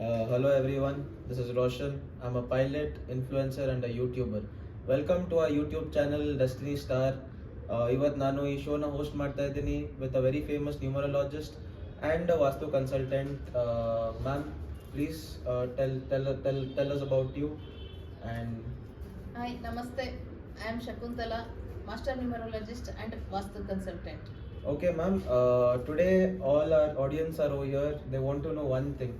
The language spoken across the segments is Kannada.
Hello everyone, this is Roshan. I'm a pilot, influencer and a YouTuber. Welcome to our YouTube channel Destiny Star. ಇವತ್ತು ನಾನು ಈ ಶೋನ ಹೋಸ್ಟ್ ಮಾಡ್ತಾ ಇದ್ದೀನಿ with a very famous numerologist and vastu consultant. Ma'am please tell us about you and Hi, Namaste. I am Shakuntala, Master Numerologist and Vastu Consultant. Okay ma'am, today all our audience are over here. They want to know one thing.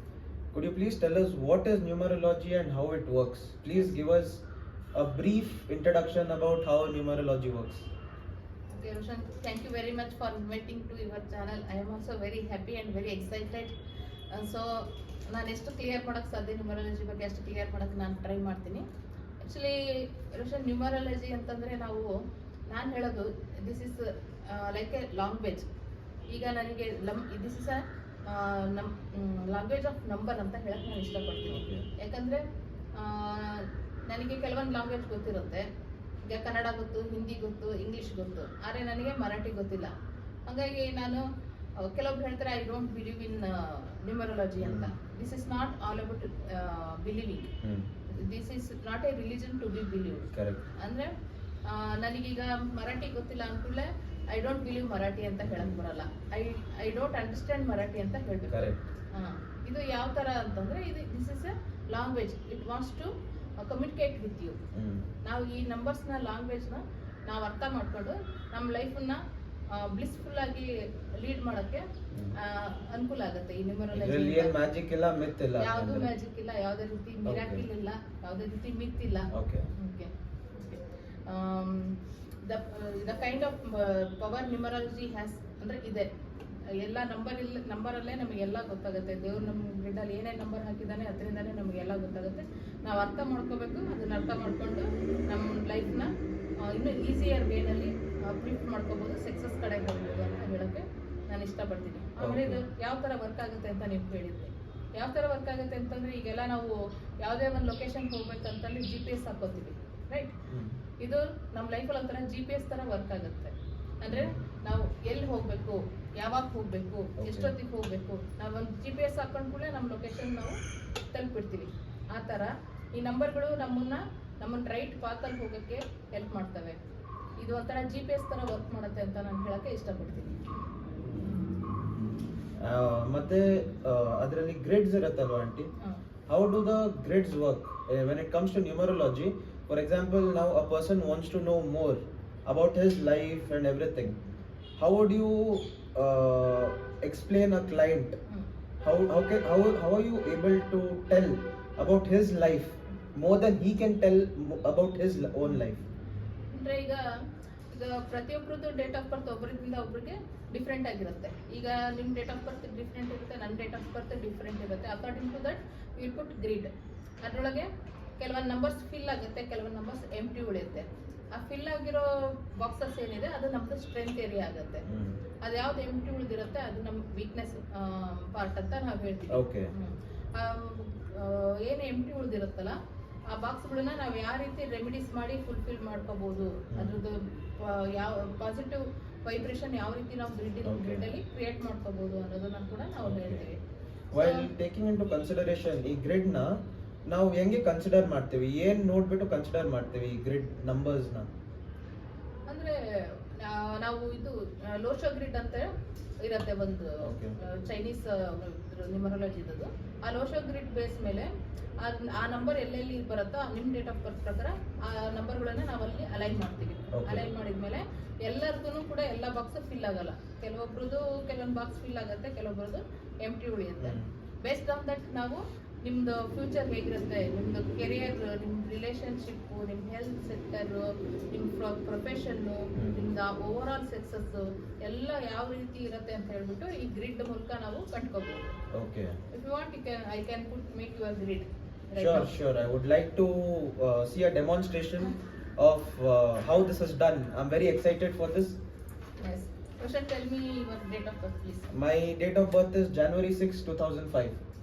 Could you please tell us what is numerology and how it works? Please give us a brief introduction about how numerology works. Okay, Roshan, thank you very much for inviting to your channel. I am also very happy and very excited. So, ನಾನು ಎಷ್ಟು ಕ್ಲಿಯರ್ ಮಾಡೋಕ್ಕೆ ಸಾಧ್ಯ ನ್ಯೂಮರಾಲಜಿ ಬಗ್ಗೆ ಅಷ್ಟು ಕ್ಲಿಯರ್ ಮಾಡೋಕ್ಕೆ ನಾನು ಟ್ರೈ ಮಾಡ್ತೀನಿ. ಆ್ಯಕ್ಚುಲಿ ರೋಷನ್, ನ್ಯೂಮರಾಲಜಿ ಅಂತಂದರೆ ನಾನು ಹೇಳೋದು this is like A language. ಈಗ ನನಗೆ this is language of number ಅಂತ ಹೇಳಕ್ಕೆ ನಾನು ಇಷ್ಟಪಡ್ತೀನಿ. ಯಾಕಂದರೆ ನನಗೆ ಕೆಲವೊಂದು ಲ್ಯಾಂಗ್ವೇಜ್ ಗೊತ್ತಿರುತ್ತೆ. ಈಗ ಕನ್ನಡ ಗೊತ್ತು, ಹಿಂದಿ ಗೊತ್ತು, ಇಂಗ್ಲೀಷ್ ಗೊತ್ತು, ಆದರೆ ನನಗೆ ಮರಾಠಿ ಗೊತ್ತಿಲ್ಲ. ಹಾಗಾಗಿ ನಾನು ಕೆಲವೊಬ್ರು ಹೇಳ್ತಾರೆ I don't believe in numerology ಅಂತ. This is not all about believing. This is not a religion to be believe. ಅಂದರೆ ನನಗೀಗ ಮರಾಠಿ ಗೊತ್ತಿಲ್ಲ ಅಂದ್ಕೂಡಲೇ ಐ ಡೋಂಟ್ ಬಿಲೀವ್ ಮರಾಠಿ ಅಂತ ಹೇಳಕ್ ಬರಲ್ಲ. ಐ ಡೋಂಟ್ ಅಂಡರ್ಸ್ಟ್ಯಾಂಡ್ ಮರಾಠಿ ಅಂತ ಹೇಳ್ಬೇಕು. ಇದು ಯಾವ ಥರ ಅಂತಂದರೆ this is a language. It wants to communicate with you. ನಾವು ಈ ನಂಬರ್ಸ್ನ ಲ್ಯಾಂಗ್ವೇಜ್ನ ನಾವು ಅರ್ಥ ಮಾಡ್ಕೊಂಡು ನಮ್ಮ ಲೈಫನ್ನ ಬ್ಲಿಸ್ಫುಲ್ ಆಗಿ ಲೀಡ್ ಮಾಡೋಕ್ಕೆ ಅನುಕೂಲ ಆಗುತ್ತೆ. ಈ ನ್ಯೂಮರಾಲಜಿ ಯಾವುದು ಮ್ಯಾಜಿಕ್ ಇಲ್ಲ, ಯಾವುದೇ ರೀತಿ ಮಿರಾಕಿಲ್ ಇಲ್ಲ, ಯಾವುದೇ ರೀತಿ ಮಿತ್ ಇಲ್ಲ. Okay, the kind of power numerology has ಅಂದರೆ ಇದೆ. ಎಲ್ಲ ನಂಬರಲ್ಲೇ ನಮಗೆಲ್ಲ ಗೊತ್ತಾಗುತ್ತೆ. ದೇವ್ರು ನಮ್ಮ ಗ್ರಿಡ್ಡಲ್ಲಿ ಏನೇ ನಂಬರ್ ಹಾಕಿದ್ದಾನೆ ಅದರಿಂದನೇ ನಮಗೆಲ್ಲ ಗೊತ್ತಾಗುತ್ತೆ. ನಾವು ಅರ್ಥ ಮಾಡ್ಕೋಬೇಕು. ಅದನ್ನ ಅರ್ಥ ಮಾಡ್ಕೊಂಡು ನಮ್ಮ ಲೈಫ್ನ ಇನ್ನೂ ಈಸಿಯರ್ ವೇನಲ್ಲಿ ಅಪ್ಲಿಫ್ಟ್ ಮಾಡ್ಕೋಬೋದು, ಸಕ್ಸಸ್ ಕಡೆ ಹೋಗ್ಬೋದು ಅಂತ ಹೇಳೋಕ್ಕೆ ನಾನು ಇಷ್ಟಪಡ್ತೀನಿ. ಆಮೇಲೆ ಇದು ಯಾವ ಥರ ವರ್ಕ್ ಆಗುತ್ತೆ ಅಂತ ನೀವು ಕೇಳಿದ್ರಿ. ಯಾವ ಥರ ವರ್ಕ್ ಆಗುತ್ತೆ ಅಂತಂದರೆ ಈಗೆಲ್ಲ ನಾವು ಯಾವುದೇ ಒಂದು ಲೊಕೇಶನ್ಗೆ ಹೋಗ್ಬೇಕಂತಂದ್ರೆ GPS ಹಾಕೋತೀವಿ, ರೈಟ್? ಇದು ನಮ್ಮ ಲೈಫಲ್ಲಿ ಒಂಥರ GPS ಥರ ವರ್ಕ್ ಆಗುತ್ತೆ. ಅಂದರೆ ನಾವು ಎಲ್ಲಿ ಹೋಗಬೇಕು, ಯಾವಾಗ ಹೋಗಬೇಕು, ಎಷ್ಟೊತ್ತಿಗೆ ಹೋಗಬೇಕು, ನಾವು ಒಂದು GPS ಹಾಕೊಂಡು ಕೂಡ ನಮ್ಮ ಲೊಕೇಶನ್ ನಾವು ತಲುಪಿಡ್ತೀವಿ. ಆ ಥರ ಈ ನಂಬರ್ಗಳು ನಮ್ಮನ್ನು ರೈಟ್ ಪಾತಲ್ಲಿ ಹೋಗೋಕ್ಕೆ ಹೆಲ್ಪ್ ಮಾಡ್ತವೆ. ಇದು ಒಂಥರ GPS ಥರ ವರ್ಕ್ ಮಾಡುತ್ತೆ ಅಂತ ನಾನು ಹೇಳೋಕ್ಕೆ ಇಷ್ಟಪಡ್ತೀನಿ. ಮತ್ತೆ ಅದರಲ್ಲಿ ಗ್ರಿಡ್ಸ್ ಇರುತ್ತಲ್ವಾ aunty? How do the grids work when it comes to numerology? For example, now a person wants to know more about his life and everything. How would you explain a client? How are you able to tell about his life more than he can tell about his own life? ಅಂದರೆ ಈಗ ಪ್ರತಿಯೊಬ್ಬರದ್ದು ಡೇಟ್ ಆಫ್ ಬರ್ತ್ ಒಬ್ಬರಿಂದ ಒಬ್ಬರಿಗೆ ಡಿಫ್ರೆಂಟ್ ಆಗಿರುತ್ತೆ. ಈಗ ನಿಮ್ಮ ಡೇಟ್ ಆಫ್ ಬರ್ತ್ ಡಿಫ್ರೆಂಟ್ ಇರುತ್ತೆ, ನನ್ನ ಡೇಟ್ ಆಫ್ ಬರ್ತ್ ಡಿಫ್ರೆಂಟ್ ಇರುತ್ತೆ. According to that will put grid. ಅದರೊಳಗೆ ಕೆಲವೊಂದು ನಂಬರ್ಸ್ ಫಿಲ್ ಆಗುತ್ತೆ, ಕೆಲವೊಂದು ನಂಬರ್ಸ್ ಎಂಪ್ಟಿ ಉಳಿಯುತ್ತೆ. ಆ ಫಿಲ್ ಆಗಿರೋ ಬಾಕ್ಸಸ್ ಏನಿದೆ ಅದು ನಮ್ಮದು ಸ್ಟ್ರೆಂತ್ ಏರಿಯಾ ಆಗುತ್ತೆ. ಅದು ಯಾವ್ದು ಎಂಪ್ಟಿ ಉಳಿದಿರುತ್ತೆ ಅದು ನಮ್ಮ ವೀಕ್ನೆಸ್ ಪಾರ್ಟ್ ಅಂತ ನಾವು ಹೇಳ್ತೀವಿ. ಏನು ಎಂಪ್ಟಿ ಉಳಿದಿರುತ್ತಲ್ಲ ಆ ಬಾಕ್ಸ್ಗಳನ್ನ ನಾವು ಯಾವ ರೀತಿ ರೆಮಿಡೀಸ್ ಮಾಡಿ ಫುಲ್ಫಿಲ್ ಮಾಡ್ಕೋಬಹುದು, ಅದ್ರದ್ದು ಯಾವ ಪಾಸಿಟಿವ್ ವೈಬ್ರೇಷನ್ ಯಾವ ರೀತಿ ನಾವು ಗ್ರಿಡ್ಡಲ್ಲಿ ಕ್ರಿಯೇಟ್ ಮಾಡ್ಕೋಬಹುದು ಅನ್ನೋದನ್ನ ಕೂಡ ನಾವು ಹೇಳ್ತೀವಿ. While taking into consideration ಈ ಗ್ರಿಡ್ನ ನಾವು ಹೆಂಗೆ ಕನ್ಸಿಡರ್ ಮಾಡ್ತೀವಿ? ಏನು ನೋಡ್ಬಿಟ್ಟು ಕನ್ಸಿಡರ್ ಮಾಡ್ತೀವಿ ಈ ಗ್ರಿಡ್ ನಂಬರ್ಸ್ನ? ಅಂದರೆ ನಾವು ಇದು ಲೋಶೋ ಗ್ರಿಡ್ ಅಂತ ಇರುತ್ತೆ, ಒಂದು ಚೈನೀಸ್ ನ್ಯೂಮರಾಲಜಿ ಇದ್ದದ್ದು. ಆ ಲೋಶೋ ಗ್ರಿಡ್ ಬೇಸ್ ಮೇಲೆ ಆ ನಂಬರ್ ಎಲ್ಲೆಲ್ಲಿ ಬರುತ್ತೋ ನಿಮ್ಮ ಡೇಟ್ ಆಫ್ ಬರ್ತ್ ಪ್ರಕಾರ ಆ ನಂಬರ್ಗಳನ್ನ ನಾವಲ್ಲಿ ಅಲೈನ್ ಮಾಡ್ತೀವಿ. ಅಲೈನ್ ಮಾಡಿದ್ಮೇಲೆ ಎಲ್ಲರದ್ದು ಕೂಡ ಎಲ್ಲ ಬಾಕ್ಸ್ ಫಿಲ್ ಆಗಲ್ಲ. ಕೆಲವೊಂದು ಬಾಕ್ಸ್ ಫಿಲ್ ಆಗುತ್ತೆ, ಕೆಲವೊಬ್ಬರದು ಎಂಪ್ಟಿ ಉಳಿಯುತ್ತೆ. ಬೇಸ್ಡ್ ಆನ್ ದಟ್ ನಾವು ನಿಮ್ಮದು ಫ್ಯೂಚರ್ ಹೇಗಿರುತ್ತೆ, ನಿಮ್ಮದು ಕೆರಿಯರ್, ನಿಮ್ಮ ರಿಲೇಷನ್ಶಿಪ್ಪು, ನಿಮ್ಮ ಹೆಲ್ತ್ ಸೆಕ್ಟರು, ನಿಮ್ಮ ಪ್ರೊಫೆಷನ್ನು, ನಿಮ್ಮದು ಓವರ್ ಆಲ್ ಸಕ್ಸಸ್ಸು ಎಲ್ಲ ಯಾವ ರೀತಿ ಇರುತ್ತೆ ಅಂತ ಹೇಳ್ಬಿಟ್ಟು ಈ ಗ್ರಿಡ್ ಮೂಲಕ ನಾವು ಕಂಡ್ಕೋಬಹುದು. Okay, if you want I can make your grid. Sure. I would like to see a demonstration of how this is done. I'm very excited for this. Yes. Roshan, tell me your date of birth, please. My date of birth is January 6, 2005.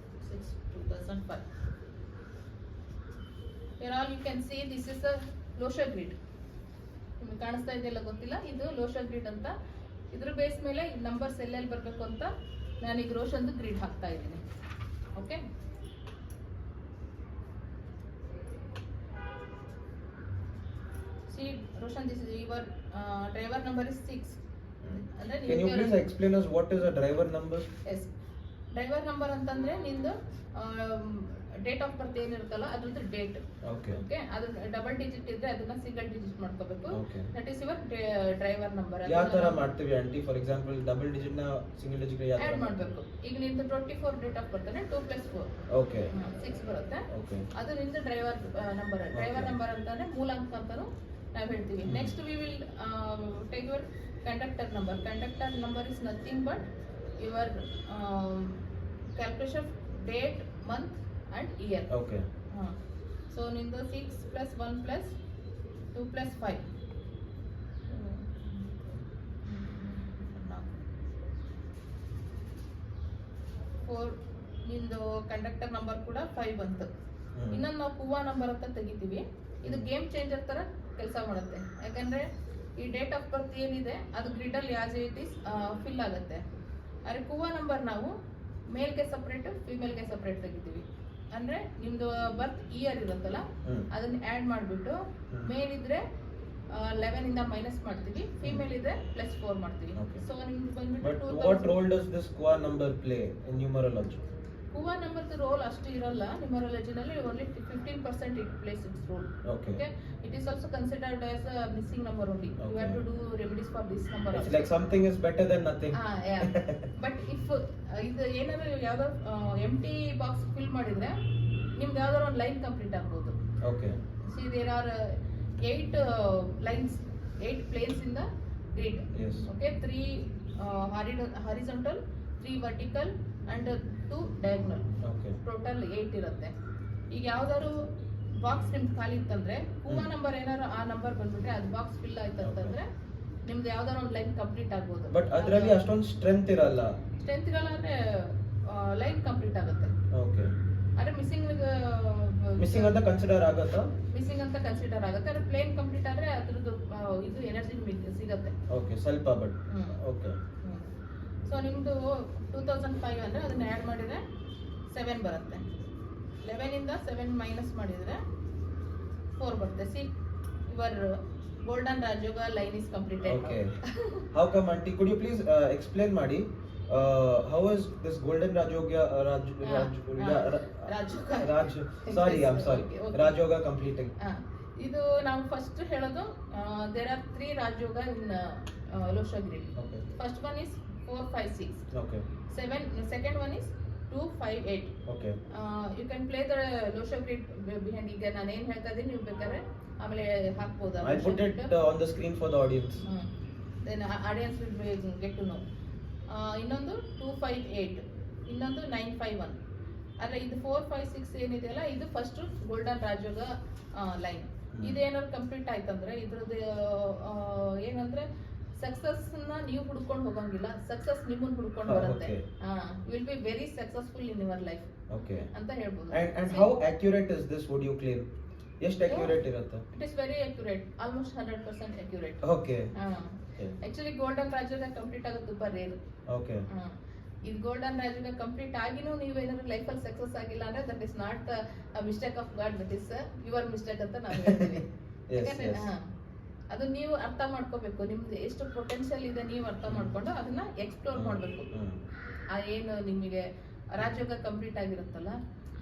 6/2005. Here all you can see this is a Losha grid. ನಿಮಗೆ ಕಾಣಿಸ್ತಾ ಇದೆಯಲ್ಲ ಗೊತ್ತಿಲ್ಲ, ಇದು ಲೋಶೋ ಗ್ರಿಡ್ ಅಂತ. ಇದ್ರ ಬೇಸ್ ಮೇಲೆ ನಂಬರ್ಸ್ ಎಲ್ಲೆಲ್ಲಿ ಬರಬೇಕು ಅಂತ ನಾನೀಗ ರೋಷನ್ದು ಗ್ರಿಡ್ ಹಾಕ್ತಾ ಇದ್ದೀನಿ. Okay, See, Roshan, this is your driver number is 6. ಅಂದ್ರೆ Can you please explain us what is a driver number? Yes driver number ಅಂತಂದ್ರೆ ನಿಂದು ಡೇಟ್ ಆಫ್ ಬರ್ತ್ ಏನಿರುತ್ತಲ್ಲ ಅದ್ರದ್ದು ಡೇಟ್. Okay. ಓಕೆ, ಅದು ಡಬಲ್ ಡಿಜಿಟ್ ಇದ್ರೆ ಅದನ್ನ ಸಿಂಗಲ್ ಡಿಜಿಟ್ ಮಾಡ್ಕೋಬೇಕು. Okay. That is your driver number. ಯಾವ ತರ ಮಾಡ್ತೀವಿ aunty? For example double digit ನ ಸಿಂಗಲ್ ಡಿಜಿಟ್ ಯಾವ ಆಡ್ ತರ ಮಾಡಬೇಕು. ಈಗ ನಿಂದು 24 ಡೇಟ್ ಆಫ್ ಬರ್ತ್ ಅಂದ್ರೆ 2 + 4 ಓಕೆ 6 ಬರುತ್ತೆ. ಓಕೆ ಅದು ನಿಂದು driver number. Driver Okay. Number ಅಂತಾನೆ ಮೂಲಾಂಕ ಅಂತಾನು ನಾವು ಹೇಳ್ತೀವಿ. Next we will take your conductor number. Conductor number is nothing but your calculation date, month and year. Okay so ನಿಂದು 6 + 1 + 2 + 5 4. ನಿಂದು ಕಂಡಕ್ಟರ್ ನಂಬರ್ ಕೂಡ 5 ಬಂತು. ಇನ್ನೊಂದು ನಾವು ಕುವಾ ನಂಬರ್ ಅಂತ ತೆಗಿತೀವಿ. ಇದು ಗೇಮ್ ಚೇಂಜರ್ ತರ ಕೆಲಸ ಮಾಡುತ್ತೆ. ಯಾಕಂದ್ರೆ ಈ ಡೇಟ್ ಆಫ್ ಬರ್ತ್ ಏನಿದೆ ಅದು ಗ್ರಿಡ್ ಅಲ್ಲಿ ಆಸ್ ಇಟ್ ಇಸ್ ಫಿಲ್ ಆಗುತ್ತೆ. ಆದರೆ ಕುವಾ ನಂಬರ್ ನಾವು ಮೇಲ್ಗೆ ಸಪ್ರೇಟ್, ಫಿಮೇಲ್ಗೆ ಸಪ್ರೇಟ್ ತೆಗಿತೀವಿ. ಅಂದ್ರೆ ನಿಮ್ದು ಬರ್ತ್ ಇಯರ್ ಇರುತ್ತಲ್ಲ ಅದನ್ನ ಆಡ್ ಮಾಡಿಬಿಟ್ಟು ಮೇಲ್ ಇದ್ರೆ 11 ಇಂದ ಮೈನಸ್ ಮಾಡ್ತೀವಿ, ಫಿಮೇಲ್ ಇದ್ರೆ +4 ಮಾಡ್ತೀವಿ. Okay. ಸೊ ನಿಮ್ದು But ಬಂದ್ಬಿಟ್ಟು what role does this QA number play in numerology? ಕುವಾ ನಂಬರ್ದು ರೋಲ್ ಅಷ್ಟು ಇರಲ್ಲ ನ್ಯೂಮರಾಲಜಿನಲ್ಲಿ. Only 15% it plays its role. Okay. Okay, it is also considered as a missing number only. You have to do remedies for this number It's also. like something is better than nothing. Yeah. But if ಇದು ಏನಾದ್ರು ಯಾವ್ದೋ ಎಂಟಿ ಬಾಕ್ಸ್ ಫಿಲ್ ಮಾಡಿದ್ರೆ ನಿಮ್ದು ಯಾವ್ದಾದ್ರು ಒಂದು ಲೈನ್ ಕಂಪ್ಲೀಟ್ ಆಗ್ಬೋದು. Okay. See, there are 8 lines, 8 planes in the grid. Yes. Okay, 3 horizontal, 3 vertical and 2 diagonal. Okay. Total 8 ಇರುತ್ತೆ. ಈಗ ಯಾವ್ದಾದ್ರು ಬಾಕ್ಸ್ ನಿಮ್ದು ಖಾಲಿ ಇತ್ತಂದ್ರೆ ಕುವಾ ನಂಬರ್ ಏನಾದ್ರು ಆ ನಂಬರ್ ಬಂದ್ಬಿಟ್ರೆ ಅದು ಬಾಕ್ಸ್ ಫಿಲ್ ಆಯ್ತು ಅಂತಂದ್ರೆ ನಿಮ್ದು ಯಾವ್ದಾದ್ರು ಒಂದು ಲೈನ್ ಕಂಪ್ಲೀಟ್ ಆಗ್ಬೋದು. ಬಟ್ ಅದರಲ್ಲಿ ಅಷ್ಟೊಂದು ಸ್ಟ್ರೆಂತ್ ಇರಲ್ಲ. ಸ್ಟ್ರೆಂತ್ ಇರಲ್ಲ ಅಂದ್ರೆ ಲೈನ್ ಕಂಪ್ಲೀಟ್ ಆಗುತ್ತೆ. ಓಕೆ. ಅರೆ ಮಿಸ್ಸಿಂಗ್ ಅಂತ ಕನ್ಸಿಡರ್ ಆಗುತ್ತಾ? ಮಿಸ್ಸಿಂಗ್ ಅಂತ ಕನ್ಸಿಡರ್ ಆಗುತ್ತೆ. ಅರೆ ಪ್ಲೇನ್ ಕಂಪ್ಲೀಟ್ ಆದ್ರೆ ಅದ್ರದ್ದು ಇದು ಎನರ್ಜಿ ಸಿಗುತ್ತೆ. ಓಕೆ, ಸ್ವಲ್ಪ ಬಟ್ ಓಕೆ. ಸೊ ನಿಮ್ದು 2005 ಅಂದ್ರೆ ಅದನ್ನ ಆ್ಯಡ್ ಮಾಡಿದ್ರೆ 7 ಬರುತ್ತೆ. 11 ಇಂದ 7 ಮೈನಸ್ ಮಾಡಿದ್ರೆ 4 ಬರುತ್ತೆ. See, your golden Rajyoga line is completed. Okay. How come aunty? Could you please explain ಮಾಡಿ how is this golden rajyoga rajyoga completing? ಇದು ನಾವು ಫಸ್ಟ್ ಹೇಳೋದು there are 3 Rajyoga in Lo Shu grid. Okay. First one is 4, 5, 6. Okay. Second one is 2, 5, 8. Okay. You can play the Lo Shu grid behind. ಈಗ ನಾನು ಏನು ಹೇಳ್ತಾ ಇದ್ದೀನಿ ನೀವು ಬೇಕಾದ್ರೆ ಆಮೇಲೆ ಹಾಕ್ಬೋದು. I'll put it on the screen for the audience. Then audience will get to know. ಇನ್ನೊಂದು 2, 5, 8, ಇನ್ನೊಂದು 9, 5, 1. ಅಲ್ಲ, ಇದು 4, 5, 6 ಏನಿದೆಯಲ್ಲ ಇದು first golden Rajyoga line. ಇದೇನಾದ್ರು complete ಆಯ್ತಂದ್ರೆ ಇದ್ರದ್ದು ಏನಂದ್ರೆ ಸಕ್ಸಸ್ ನ ನೀವು ಹುಡ್ಕೊಂಡು ಹೋಗಂಗಿಲ್ಲ, ಸಕ್ಸಸ್ ನಿಮ್ಮನ್ನ ಹುಡ್ಕೊಂಡು ಬರುತ್ತೆ. Will be very successful in your life ಅಂತ ಹೇಳ್ಬೋದು. And how accurate is this, would you claim? ಎಷ್ಟು accurate ಇರುತ್ತೆ? It is very accurate, almost 100% accurate. Okay. Actually golden Rajyoga complete ಆಗೋದು ತುಂಬಾ ರೇರ್. ಓಕೆ. ಇದು ಗೋಲ್ಡನ್ ರಾಜಯೋಗ ಕಂಪ್ಲೀಟ್ ಆಗಿನೂ ನೀವೇನಾದ್ರು ಲೈಫಲ್ಲಿ ಸಕ್ಸಸ್ ಆಗಿಲ್ಲ ಅಂದ್ರೆ that is not mistake of God, that is your mistake ಅಂತ ನಾವು ಹೇಳ್ತೀವಿ. ಅದು ನೀವು ಅರ್ಥ ಮಾಡ್ಕೋಬೇಕು. ನಿಮ್ದು ಎಷ್ಟು ಪೊಟೆನ್ಷಿಯಲ್ ಇದೆ ನೀವು ಅರ್ಥ ಮಾಡ್ಕೊಂಡು ಅದನ್ನ ಎಕ್ಸ್ಪ್ಲೋರ್ ಮಾಡಬೇಕು. ಏನು ನಿಮಗೆ ರಾಜಯೋಗ ಕಂಪ್ಲೀಟ್ ಆಗಿರುತ್ತಲ್ಲ,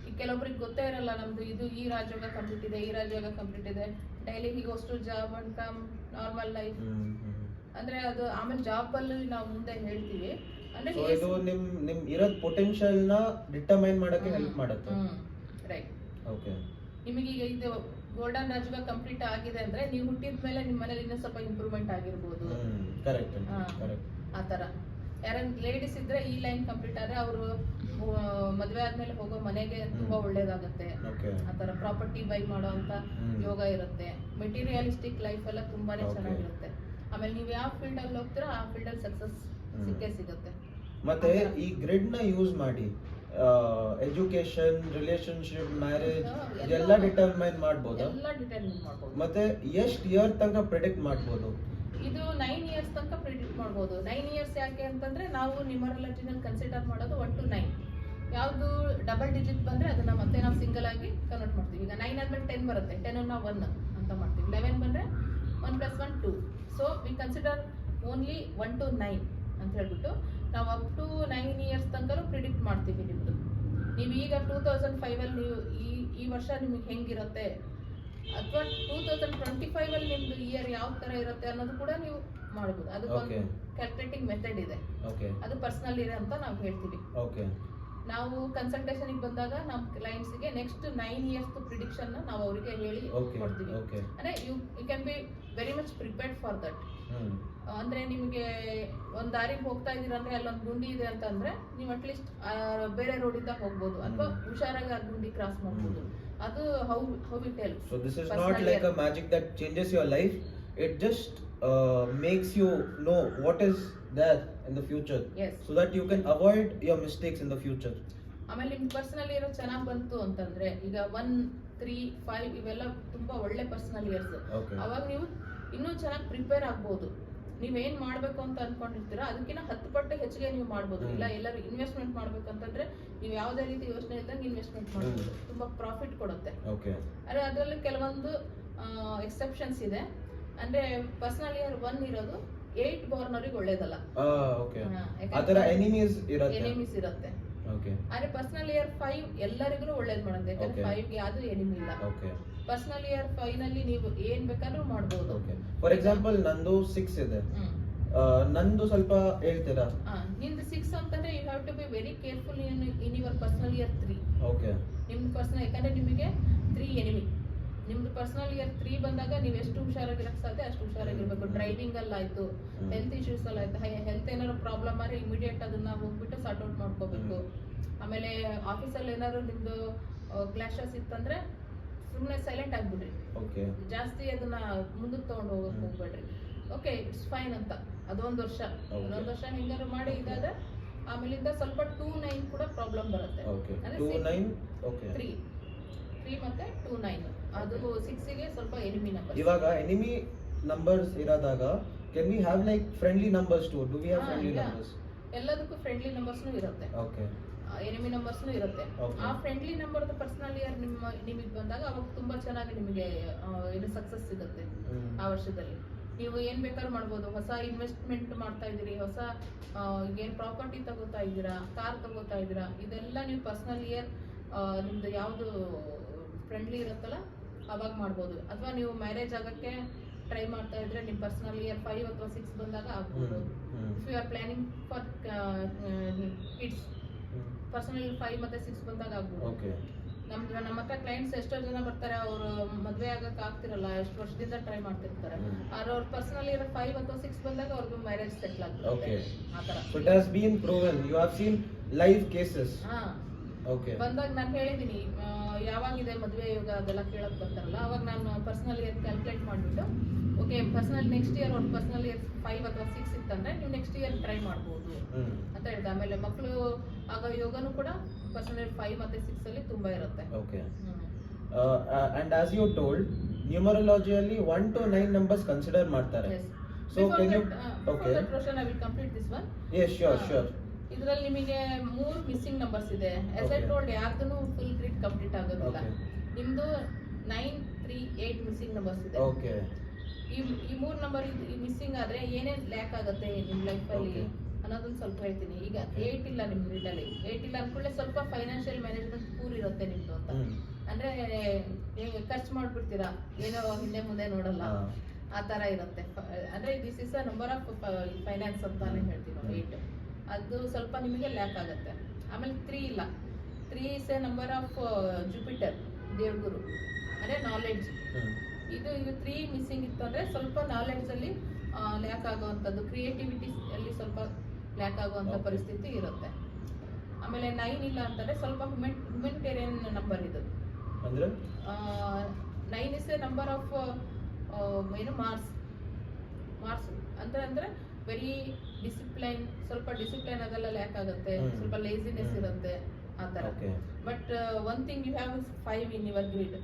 ಈಗ ಕೆಲವೊಬ್ರಿಗೆ ಗೊತ್ತೇ ಇರಲ್ಲ ನಮ್ದು ಇದು ಈ ರಾಜಯೋಗ ಕಂಪ್ಲೀಟ್ ಇದೆ, ಈ ರಾಜಯೋಗ ಕಂಪ್ಲೀಟ್ ಇದೆ. Daily he goes to job and come normal life ಅಂದ್ರೆ ಅದು ಆಮೇಲೆ ಜಾಬ್ ಅಲ್ಲಿ ನಾವು ಮುಂದೆ ಹೇಳ್ತೀವಿ. ಅಂದ್ರೆ ಇದು ನಿಮ್ ಇರೋ ಪೊಟೆನ್ಷಿಯಲ್ ನ ಡಿಟರ್ಮೈನ್ ಮಾಡಕ್ಕೆ ಹೆಲ್ಪ್ ಮಾಡುತ್ತೆ. ರೈಟ್. ಓಕೆ. ನಿಮಗೆ ಈಗ ಇದು ಗೋಲ್ಡನ್ ರಾಜಯೋಗ ಕಂಪ್ಲೀಟ್ ಆಗಿದೆ ಅಂದ್ರೆ ನೀವು ಹುಟ್ಟಿದ ಮೇಲೆ ನಿಮ್ಮ ಮನೇಲಿ ಇನ್ನೂ ಸ್ವಲ್ಪ ಇಂಪ್ರೂವ್ಮೆಂಟ್ ಆಗಿರ್ಬೋದು. ಕರೆಕ್ಟ್. ಆ ತರ ಯಾರ ಲೇಡೀಸ್ ಇದ್ರೆ ಈ ಲೈನ್ ಕಂಪ್ಲೀಟ್ ಆದ್ರೆ ಅವರು ಮದುವೆ ಆದ್ಮೇಲೆ ಹೋಗೋ ಮನೆಗೆ ತುಂಬಾ ಒಳ್ಳೇದಾಗುತ್ತೆ. ಆ ತರ ಪ್ರಾಪರ್ಟಿ ಬೈ ಮಾಡೋ ಅಂತ ಯೋಗ ಇರುತ್ತೆ. ಮೆಟೀರಿಯಲಿಸ್ಟಿಕ್ ಲೈಫ್ ಎಲ್ಲ ತುಂಬಾನೇ ಚೆನ್ನಾಗಿರುತ್ತೆ. ಆಮೇಲೆ ನೀವು ಯಾವ ಫೀಲ್ಡ್ ಅಲ್ಲಿ ಹೋಗ್ತೀರಾ ಆ ಫೀಲ್ಡ್ ಅಲ್ಲಿ ಸಕ್ಸಸ್ ಸಿಕ್ಕೇ ಸಿಗುತ್ತೆ. ಮತ್ತೆ ಈ ಗ್ರಿಡ್ ನ ಯೂಸ್ ಮಾಡಿ ಎಜುಕೇಶನ್, ರಿಲೇಶನ್ಶಿಪ್, ಮ್ಯಾರೇಜ್ ಇದೆಲ್ಲ ಡಿಟರ್ಮೈನ್ ಮಾಡಬಹುದು. ಎಲ್ಲ ಡಿಟರ್ಮೈನ್ ಮಾಡಬಹುದು. ಮತ್ತೆ ಎಷ್ಟು ಇಯರ್ ತನಕ ಪ್ರೆಡಿಕ್ಟ್ ಮಾಡಬಹುದು? ಇದು 9 ಇಯರ್ಸ್ ತನಕ ಪ್ರಿಡಿಕ್ಟ್ ಮಾಡಬಹುದು. 9 ಇಯರ್ಸ್ ಯಾಕೆ ಅಂತಂದ್ರೆ ನಾವು ನ್ಯೂಮರಾಲಜಿನಲ್ಲಿ ಕನ್ಸಿಡರ್ ಮಾಡೋದು 1 to 9. ಯಾವುದು ಡಬಲ್ ಡಿಜಿಟ್ ಬಂದ್ರೆ ಅದನ್ನ ಮತ್ತೆ ನಾವು ಸಿಂಗಲ್ ಆಗಿ ಕನ್ವರ್ಟ್ ಮಾಡ್ತೀವಿ. ಈಗ 9 ಆದ್ಮೇಲೆ 10 ಬರುತ್ತೆ, 10 ಅನ್ನ 1 ಅಂತ ಮಾಡ್ತೀವಿ. 11 ಬಂದ್ರೆ 1 + 1 2. So we consider only 1 to 9 ಅಂತ ಹೇಳ್ಬಿಟ್ಟು ನಾವು ಅಪ್ ಟು 9 ಇಯರ್ಸ್ ತನಕ ಪ್ರಿಡಿಕ್ಟ್ ಮಾಡ್ತೀವಿ ನಿಮ್ಮದು. ನೀವು ಈಗ 2005 ನೀವು ಈ ವರ್ಷ ನಿಮಗೆ ಹೆಂಗಿರುತ್ತೆ ಅಥವಾ 2025 ನಿಮ್ದು ಇಯರ್ ಯಾವ ತರ ಇರುತ್ತೆ ಅನ್ನೋದು ಕೂಡ ನೀವು ಮಾಡ್ಬೋದು. ಅದಕ್ಕೊಂದು ಕ್ಯಾಲ್ಕುಲೇಟಿಂಗ್ ಮೆಥಡ್ ಇದೆ, ಅದು ಪರ್ಸನಲ್ ಇಯರ್ ಅಂತ ನಾವು ಹೇಳ್ತೀವಿ. ನಾವು ಕನ್ಸಲ್ಟೇಷನ್ ಬಂದಾಗ ನಮ್ಮ ಕ್ಲೈಂಟ್ಸ್ಗೆ ನೆಕ್ಸ್ಟ್ 9 ಇಯರ್ಸ್ ಪ್ರಿಡಿಕ್ಷನ್ ನಾವು ಅವರಿಗೆ ಹೇಳಿ ಕೊಡ್ತೀವಿ. ಅಂದ್ರೆ you can be very much prepared for that. ಅಂದ್ರೆ ನಿಮಗೆ ಒಂದ್ ದಾರಿಗೆ ಹೋಗ್ತಾ ಇದೀರ ಅಂದ್ರೆ ಅಲ್ಲೊಂದು ಗುಂಡಿ ಇದೆ ಅಂತ ಅಂದ್ರೆ ನೀವು ಅಟ್ಲೀಸ್ಟ್ ಬೇರೆ ರೋಡ್ ಇಂದ ಹೋಗ್ಬೋದು ಅಥವಾ ಹುಷಾರಾಗಿ ಆ ಗುಂಡಿ ಕ್ರಾಸ್ ಮಾಡ್ಬೋದು. ಅದು how it helps. So this is not like a magic that changes your life. It just makes you know what is there in the future. Yes. So that you can avoid your mistakes in the future. ಆಮೇಲೆ ನಿಮ್ ಪರ್ಸನಲ್ ಇಯರ್ ಚೆನ್ನಾಗಿ ಬಂತು ಅಂತಂದ್ರೆ ಈಗ 1, 3, 5 ಇವೆಲ್ಲ ತುಂಬಾ ಒಳ್ಳೆ ಪರ್ಸನಲ್ ಇಯರ್ಸ್. ಅವಾಗ ನೀವು ಇನ್ನೂ ಚೆನ್ನಾಗಿ ಪ್ರಿಪೇರ್ ಆಗ್ಬೋದು. ನೀವೇನ್ ಮಾಡ್ಬೇಕು ಅಂತ ಅನ್ಕೊಂಡಿರ್ತೀರಾ ಅದಕ್ಕಿಂತ 10 ಪಟ್ಟು ಹೆಚ್ಚಿಗೆ ನೀವು ಮಾಡ್ಬೋದು. ಇಲ್ಲ ಎಲ್ಲರೂ ಇನ್ವೆಸ್ಟ್ಮೆಂಟ್ ಮಾಡ್ಬೇಕಂತಂದ್ರೆ ನೀವು ಯಾವುದೇ ರೀತಿ ಯೋಚನೆ ಇದ್ದಂಗೆ ಇನ್ವೆಸ್ಟ್ಮೆಂಟ್ ಮಾಡ್ಬೋದು, ತುಂಬಾ ಪ್ರಾಫಿಟ್ ಕೊಡುತ್ತೆ. ಅದೇ ಅದರಲ್ಲಿ ಕೆಲವೊಂದು ಎಕ್ಸೆಪ್ಷನ್ಸ್ ಇದೆ. ಅಂದ್ರೆ ಪರ್ಸನಲ್ ಇಯರ್ 1 ಇರೋದು 8 ಬಾರ್ನ್ ಅವ್ರಿಗೆ ಒಳ್ಳೇದಲ್ಲ. ಎನಿಮೀಸ್ ಇರುತ್ತೆ. ಆದ್ರೆ ಪರ್ಸನಲ್ ಇಯರ್ 5 ಎಲ್ಲರಿಗೂ ಒಳ್ಳೇದ್ ಮಾಡುತ್ತೆ, ಯಾಕಂದ್ರೆ 5 ಗೆ ಯಾವ್ದು ಎನಿಮಿ ಇಲ್ಲ. ಪರ್ಸನಲ್ ಇಯರ್ 5 ನಲ್ಲಿ ನೀವು ಏನ್ ಬೇಕಾದ್ರೂ ಮಾಡ್ಬೋದು. ಫಾರ್ ಎಕ್ಸಾಂಪಲ್ ನಂದು 6 ಇದೆ, ನಂದು ಸ್ವಲ್ಪ ಹೇಳ್ತೀರಾ? ನಿಮ್ದು 6 ಅಂತಂದ್ರೆ you have to be very careful in your personal year 3. ನಿಮ್ದು ಪರ್ಸನಲ್, ಯಾಕಂದ್ರೆ ನಿಮಗೆ 3 ಎನಿಮಿ. ನಿಮ್ದು ಪರ್ಸನಲ್ ಇಯರ್ 3 ಬಂದಾಗ ನೀವು ಎಷ್ಟು ಹುಷಾರಾಗಿರಕ್ ಸಾಧ್ಯ ಅಷ್ಟು ಹುಷಾರಾಗಿರ್ಬೇಕು. ಡ್ರೈವಿಂಗ್ ಅಲ್ಲಾಯ್ತು, ಹೆಲ್ತ್ ಇಶ್ಯೂಸ್ ಅಲ್ಲಾಯ್ತು, ಹೆಲ್ತ್ ಏನಾದ್ರು ಪ್ರಾಬ್ಲಮ್ ಆದ್ರೆ ಇಮಿಡಿಯೇಟ್ ಅದನ್ನ ಹೋಗ್ಬಿಟ್ಟು ಸಾರ್ಟ್ ಔಟ್ ಮಾಡ್ಕೋಬೇಕು. ಆಮೇಲೆ ಆಫೀಸಲ್ಲಿ ಏನಾದ್ರು ನಿಮ್ದು ಕ್ಲಾಶಸ್ ಇತ್ತಂದ್ರೆ ಸುಮ್ಮನೆ ಸೈಲೆಂಟ್ ಆಗ್ಬಿಡ್ರಿ, ಜಾಸ್ತಿ ಅದನ್ನ ಮುಂದಕ್ಕೆ ತಗೊಂಡು ಹೋಗಕ್ ಹೋಗ್ಬೇಡ್ರಿ. ಓಕೆ ಇಟ್ಸ್ ಫೈನ್ ಅಂತ ಅದೊಂದು ವರ್ಷ ಹೆಂಗಾರು ಮಾಡಿ ಇದಾದ್ರೆ ಆಮೇಲಿಂದ ಸ್ವಲ್ಪ 2, 9 ಕೂಡ ಪ್ರಾಬ್ಲಮ್ ಬರುತ್ತೆ. ಅಂದ್ರೆ 3 ಮತ್ತೆ 2, 9 ಅದು 6 ಗೆ ಸ್ವಲ್ಪ ಎನಿಮಿ ನಂಬರ್. ಇವಾಗ ಎನಿಮಿ ನಂಬರ್ಸ್ ಇರೋದಾಗ can we have like friendly numbers too? Do we have friendly numbers? ಎಲ್ಲದಕ್ಕೂ ಫ್ರೆಂಡ್ಲಿ ನಂಬರ್ಸ್ನು ಇರುತ್ತೆ, ಎನಿಮಿ ನಂಬರ್ಸ್ನು ಇರುತ್ತೆ. ಆ ಫ್ರೆಂಡ್ಲಿ ನಂಬರ್ ಪರ್ಸನಲ್ ಇಯರ್ ನಿಮಗೆ ಬಂದಾಗ ಅವಾಗ ತುಂಬಾ ಚೆನ್ನಾಗಿ ನಿಮಗೆ ಇದು ಸಕ್ಸಸ್ ಸಿಗುತ್ತೆ ಆ ವರ್ಷದಲ್ಲಿ. ನೀವು ಏನ್ ಬೇಕಾದ್ರೂ ಮಾಡ್ಬೋದು. ಹೊಸ ಇನ್ವೆಸ್ಟ್ಮೆಂಟ್ ಮಾಡ್ತಾ ಇದೀರಿ, ಹೊಸ ಏನ್ ಪ್ರಾಪರ್ಟಿ ತಗೋತಾ ಇದ್ದೀರಾ, ಕಾರ್ ತಗೋತಾ ಇದ್ದೀರಾ, ಇದೆಲ್ಲ ನೀವು ಪರ್ಸನಲ್ ಇಯರ್ ನಿಮ್ದು ಯಾವ್ದು ಫ್ರೆಂಡ್ಲಿ ಇರುತ್ತಲ್ಲ ಅವಾಗ ಮಾಡ್ಬೋದು. ಅಥವಾ ನೀವು ಮ್ಯಾರೇಜ್ ಆಗಕ್ಕೆ ಟ್ರೈ ಮಾಡ್ತಾ ಇದ್ರೆ ನಿಮ್ ಪರ್ಸನಲ್ ಇಯರ್ 5 ಅಥವಾ 6 ಬಂದಾಗ ಆಗ್ಬೋದು. If you are planning for kids personal 5 ಮತ್ತೆ 6 ಬಂದಾಗ ಆಗ್ಬೋದು. ನಮ್ಮ ಹತ್ರ ಕ್ಲೈಂಟ್ಸ್ ಎಷ್ಟೋ ಜನ ಬರ್ತಾರೆ, ಅವರು ಮದ್ವೆ ಆಗಕ್ಕೆ ಆಗ್ತಿರಲ್ಲ, ಎಷ್ಟು ವರ್ಷದಿಂದ ಟ್ರೈ ಮಾಡ್ತಿರ್ತಾರೆ. ಅವ್ರ ಪರ್ಸನಲ್ ಇಯರ್ 5 ಅಥವಾ 6 ಬಂದಾಗ ಅವ್ರಿಗೂ ಮ್ಯಾರೇಜ್ ಸೆಟ್ಲ್ ಆಗ್ತದೆ. ಆತರ so it has been proven, you have seen live cases. ಬಂದಾಗ ನಾನು ಹೇಳಿದೀನಿ ಯಾವಾಗಿದೆ ಮದುವೆ ಯೋಗ ಅದೆಲ್ಲ ಕೇಳಕ್ ಬರ್ತಾರಲ್ಲ, ಅವಾಗ ನಾನು ಪರ್ಸನಲ್ ಇಯರ್ ಕ್ಯಾಲ್ಕುಲೇಟ್ ಮಾಡ್ಬಿಟ್ಟು ಓಕೆ ಪರ್ಸನಲ್ ನೆಕ್ಸ್ಟ್ ಇಯರ್ ಅವ್ರ ಪರ್ಸನಲ್ ಇಯರ್ 5 ಅಥವಾ 6 ಇತ್ತಂದ್ರೆ ನೀವು ನೆಕ್ಸ್ಟ್ ಇಯರ್ ಟ್ರೈ ಮಾಡ್ಬೋದು ಅಂತ ಹೇಳ್ದೆ. ಆಮೇಲೆ ಮಕ್ಕಳು ಆಗ ಯೋಗನೂ ಕೂಡ ಪರ್ಸನಲ್ 5 ಮತ್ತೆ 6 ಅಲ್ಲಿ ತುಂಬಾ ಇರುತ್ತೆ. And as you told, numerology 1 to 9 numbers consider ಮಾಡ್ತಾರೆ. So can you that Roshan, I will complete this one. Yes, sure. ಇದರಲ್ಲಿ ನಿಮಗೆ 3 ಮಿಸ್ಸಿಂಗ್ ನಂಬರ್ಸ್ ಇದೆ. as I told ಯಾರ್ದೂ ಫುಲ್ ಗ್ರಿಡ್ ಕಂಪ್ಲೀಟ್ ಆಗೋದಿಲ್ಲ. ನಿಮ್ದು 9, 3, 8 ಮಿಸ್ಸಿಂಗ್ ನಂಬರ್ಸ್ ಇದೆ. ಈ 3 ನಂಬರ್ ಮಿಸ್ಸಿಂಗ್ ಆದ್ರೆ ಏನೇನ್ ಲ್ಯಾಕ್ ಆಗುತ್ತೆ ನಿಮ್ ಲೈಫ್ ಅಲ್ಲಿ ಅನ್ನೋದನ್ನ ಸ್ವಲ್ಪ ಹೇಳ್ತೀನಿ. ಈಗ 8 ಇಲ್ಲ ನಿಮ್ ಗ್ರಿಡ್ ಅಲ್ಲಿ, 8 ಇಲ್ಲ ಅನ್ಕೊಳ್ಳೆ ಸ್ವಲ್ಪ ಫೈನಾನ್ಷಿಯಲ್ ಮ್ಯಾನೇಜ್ಮೆಂಟ್ ಪೂರ್ ಇರುತ್ತೆ ನಿಮ್ದು ಅಂತ. ಅಂದ್ರೆ ಖರ್ಚು ಮಾಡ್ಬಿಡ್ತೀರಾ, ಏನೋ ಹಿಂದೆ ಮುಂದೆ ನೋಡಲ್ಲ, ಆ ತರ ಇರುತ್ತೆ. ಅಂದ್ರೆ this is a number of finance ಅಂತಾನೆ ಹೇಳ್ತೀವಿ ನಾವು 8. ಅದು ಸ್ವಲ್ಪ ನಿಮಗೆ ಲ್ಯಾಕ್ ಆಗುತ್ತೆ. ಆಮೇಲೆ 3 ಇಲ್ಲ, 3 is a number of Jupiter, Devguru, ಅಂದ್ರೆ ನಾಲೆಡ್ಜ್. ಇದು 3 ಮಿಸ್ಸಿಂಗ್ ಇತ್ತು ಅಂದ್ರೆ ಸ್ವಲ್ಪ ನಾಲೆಡ್ಜ್ ಅಲ್ಲಿ ಲ್ಯಾಕ್ ಆಗುವಂಥದ್ದು, ಕ್ರಿಯೇಟಿವಿಟಿ ಅಲ್ಲಿ ಸ್ವಲ್ಪ ಲ್ಯಾಕ್ ಆಗುವಂಥ ಪರಿಸ್ಥಿತಿ ಇರುತ್ತೆ. ಆಮೇಲೆ 9 ಇಲ್ಲ ಅಂತಂದ್ರೆ ಸ್ವಲ್ಪ ಹ್ಯುಮನಿಟೇರಿಯನ್ ನಂಬರ್ ಇದು. 9 ಇಸ್ ಎ ನಂಬರ್ ಆಫ್ ಏನು ಮಾರ್ಸ್ ಅಂದ್ರೆ ವೆರಿ ಡಿಸಿಪ್ಲೈನ್, ಸ್ವಲ್ಪ ಡಿಸಿಪ್ಲೈನ್ ಅದೆಲ್ಲ ಲ್ಯಾಕ್ ಆಗುತ್ತೆ, ಸ್ವಲ್ಪ ಲೇಸಿನೆಸ್ ಇರುತ್ತೆ ಆ ತರ. But one thing you have 5 in your grid,